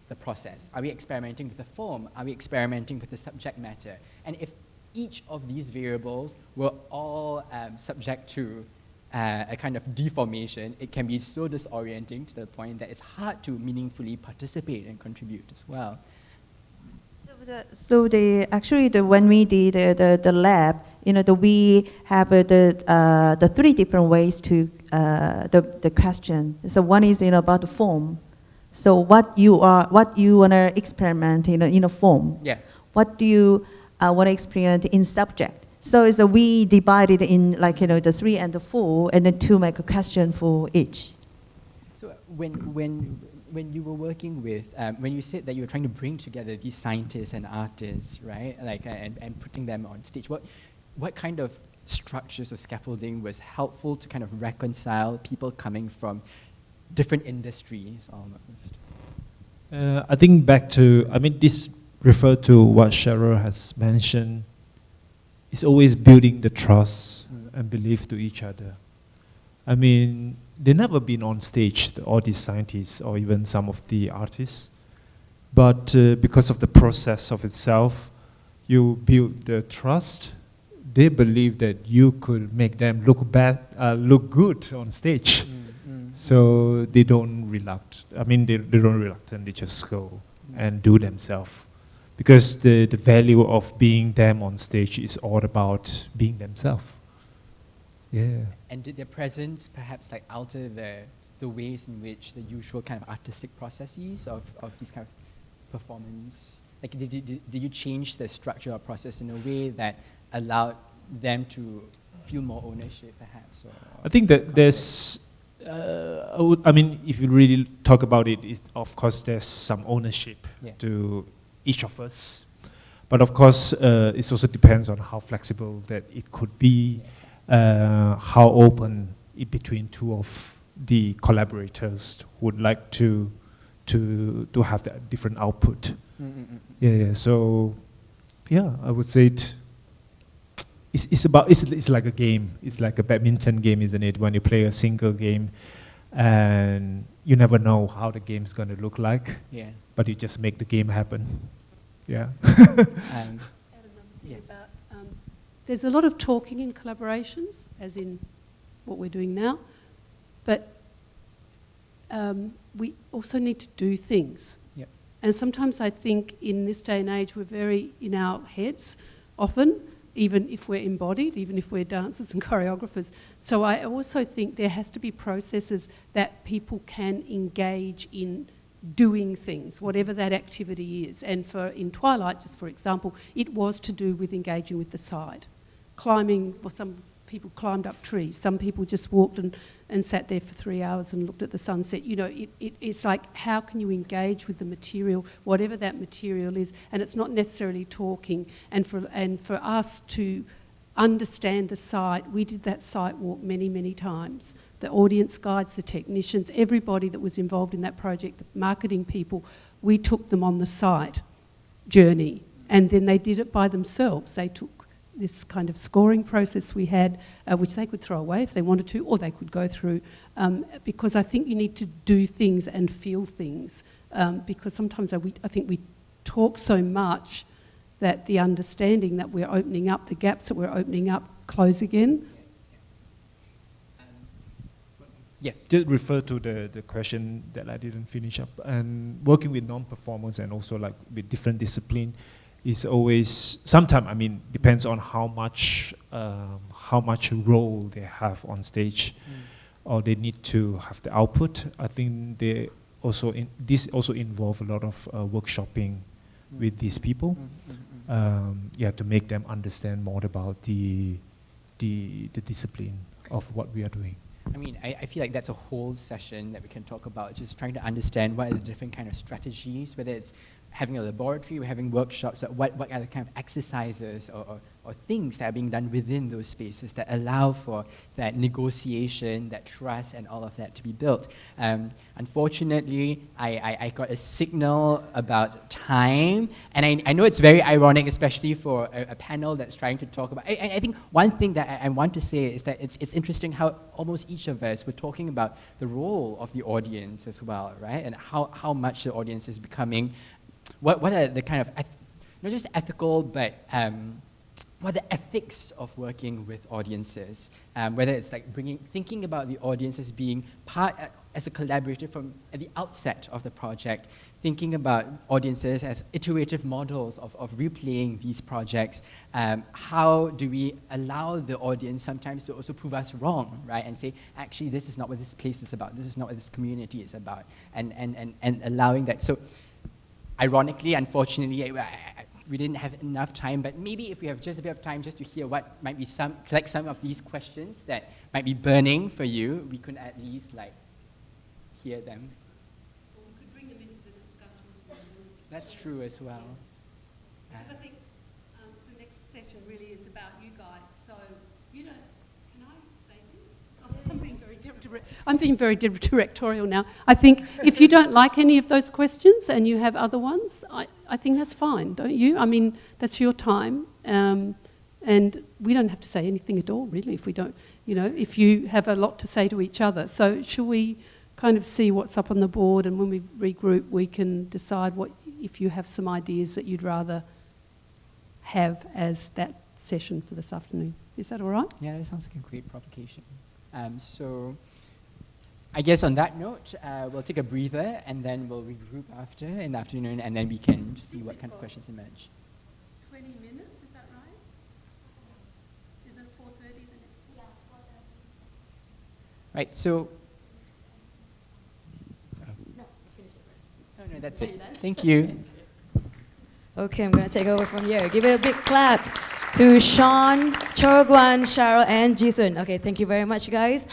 the process? Are we experimenting with the form? Are we experimenting with the subject matter? And if each of these variables were all subject to a kind of deformation, it can be so disorienting to the point that it's hard to meaningfully participate and contribute as well. When we did the lab, we have the three different ways to the question. So one is about the form. So what you want to experiment in a form. Yeah. What do you want to experiment in subject? So we divided in the 3 and the 4, and then to make a question for each. So when you were working with, when you said that you were trying to bring together these scientists and artists, right, and putting them on stage, what kind of structures or scaffolding was helpful to kind of reconcile people coming from different industries almost? I think this refers to what Cheryl has mentioned. It's always building the trust and belief to each other. I mean, they've never been on stage, all these scientists or even some of the artists. But because of the process of itself, you build the trust. They believe that you could make them look good on stage. So they don't reluctant, they just go and do themselves. Because the value of being them on stage is all about being themselves. Yeah. And did their presence perhaps alter the ways in which the usual kind of artistic processes of these kind of performance? Did you change the structure or process in a way that allowed them to feel more ownership perhaps? I think that there's, if you really talk about it, of course there's some ownership to each of us. But of course, it also depends on how flexible that it could be, how open it between two of the collaborators would like to have that different output. So I would say it's like a game. It's like a badminton game, isn't it? When you play a single game, and you never know how the game's going to look like. Yeah. But you just make the game happen. Yeah. Yes. There's a lot of talking in collaborations, as in what we're doing now, but we also need to do things. Yep. And sometimes I think in this day and age we're very in our heads, often, even if we're embodied, even if we're dancers and choreographers. So I also think there has to be processes that people can engage in doing things, whatever that activity is. And in Twilight, just for example, it was to do with engaging with the side. Climbing, for some people climbed up trees, some people just walked and sat there for 3 hours and looked at the sunset. It's like, how can you engage with the material, whatever that material is, and it's not necessarily talking. And for us to understand the site, we did that site walk many, many times. The audience guides, the technicians, everybody that was involved in that project, the marketing people, we took them on the site journey, and then they did it by themselves. They took this kind of scoring process we had, which they could throw away if they wanted to, or they could go through, because I think you need to do things and feel things, because sometimes I think we talk so much that the understanding that we're opening up, the gaps that we're opening up, close again. Yes. Just refer to the question that I didn't finish up. And working with non-performers and also like with different discipline is always, sometimes, I mean, depends on how much role they have on stage, or they need to have the output. I think they also, this also involve a lot of workshopping with these people, to make them understand more about the discipline of what we are doing. I mean, I feel like that's a whole session that we can talk about, just trying to understand what are the different kind of strategies, whether it's having a laboratory, we're having workshops, but what are the kind of exercises or things that are being done within those spaces that allow for that negotiation, that trust, and all of that to be built. Unfortunately, I got a signal about time, and I know it's very ironic, especially for a panel that's trying to talk about. I think one thing that I want to say is that it's interesting how almost each of us were talking about the role of the audience as well, right? And how much the audience is becoming. What are the kind of, not just ethical, but what are the ethics of working with audiences? Whether it's like thinking about the audience as being part, as a collaborator from at the outset of the project, thinking about audiences as iterative models of replaying these projects. How do we allow the audience sometimes to also prove us wrong, right? And say, actually, this is not what this place is about. This is not what this community is about. And allowing that. So, ironically, unfortunately, we didn't have enough time, but maybe if we have just a bit of time just to hear what might be some of these questions that might be burning for you, we could at least like hear them. Or we could bring them into the discussions. That's true as well. Because I think the next session really is about you guys. So, you know, can I say this? I'm being very directorial now. I think if you don't like any of those questions and you have other ones, I think that's fine, don't you? I mean, that's your time. And we don't have to say anything at all, really, if we don't, you know, if you have a lot to say to each other. So should we kind of see what's up on the board, and when we regroup, we can decide what, if you have some ideas that you'd rather have as that session for this afternoon. Is that all right? Yeah, that sounds like a great provocation. So I guess on that note, we'll take a breather and then we'll regroup after in the afternoon, and then we can see what kind of questions emerge. 20 minutes, is that right? Is it 4:30 the next? Yeah, 4:30. Right, so... No, finish it first. Oh, no, that's it. Thank you. Okay, I'm going to take over from here. Give it a big clap to Shawn, Chor, Guan, Cheryl, and Jisun. Okay, thank you very much, guys.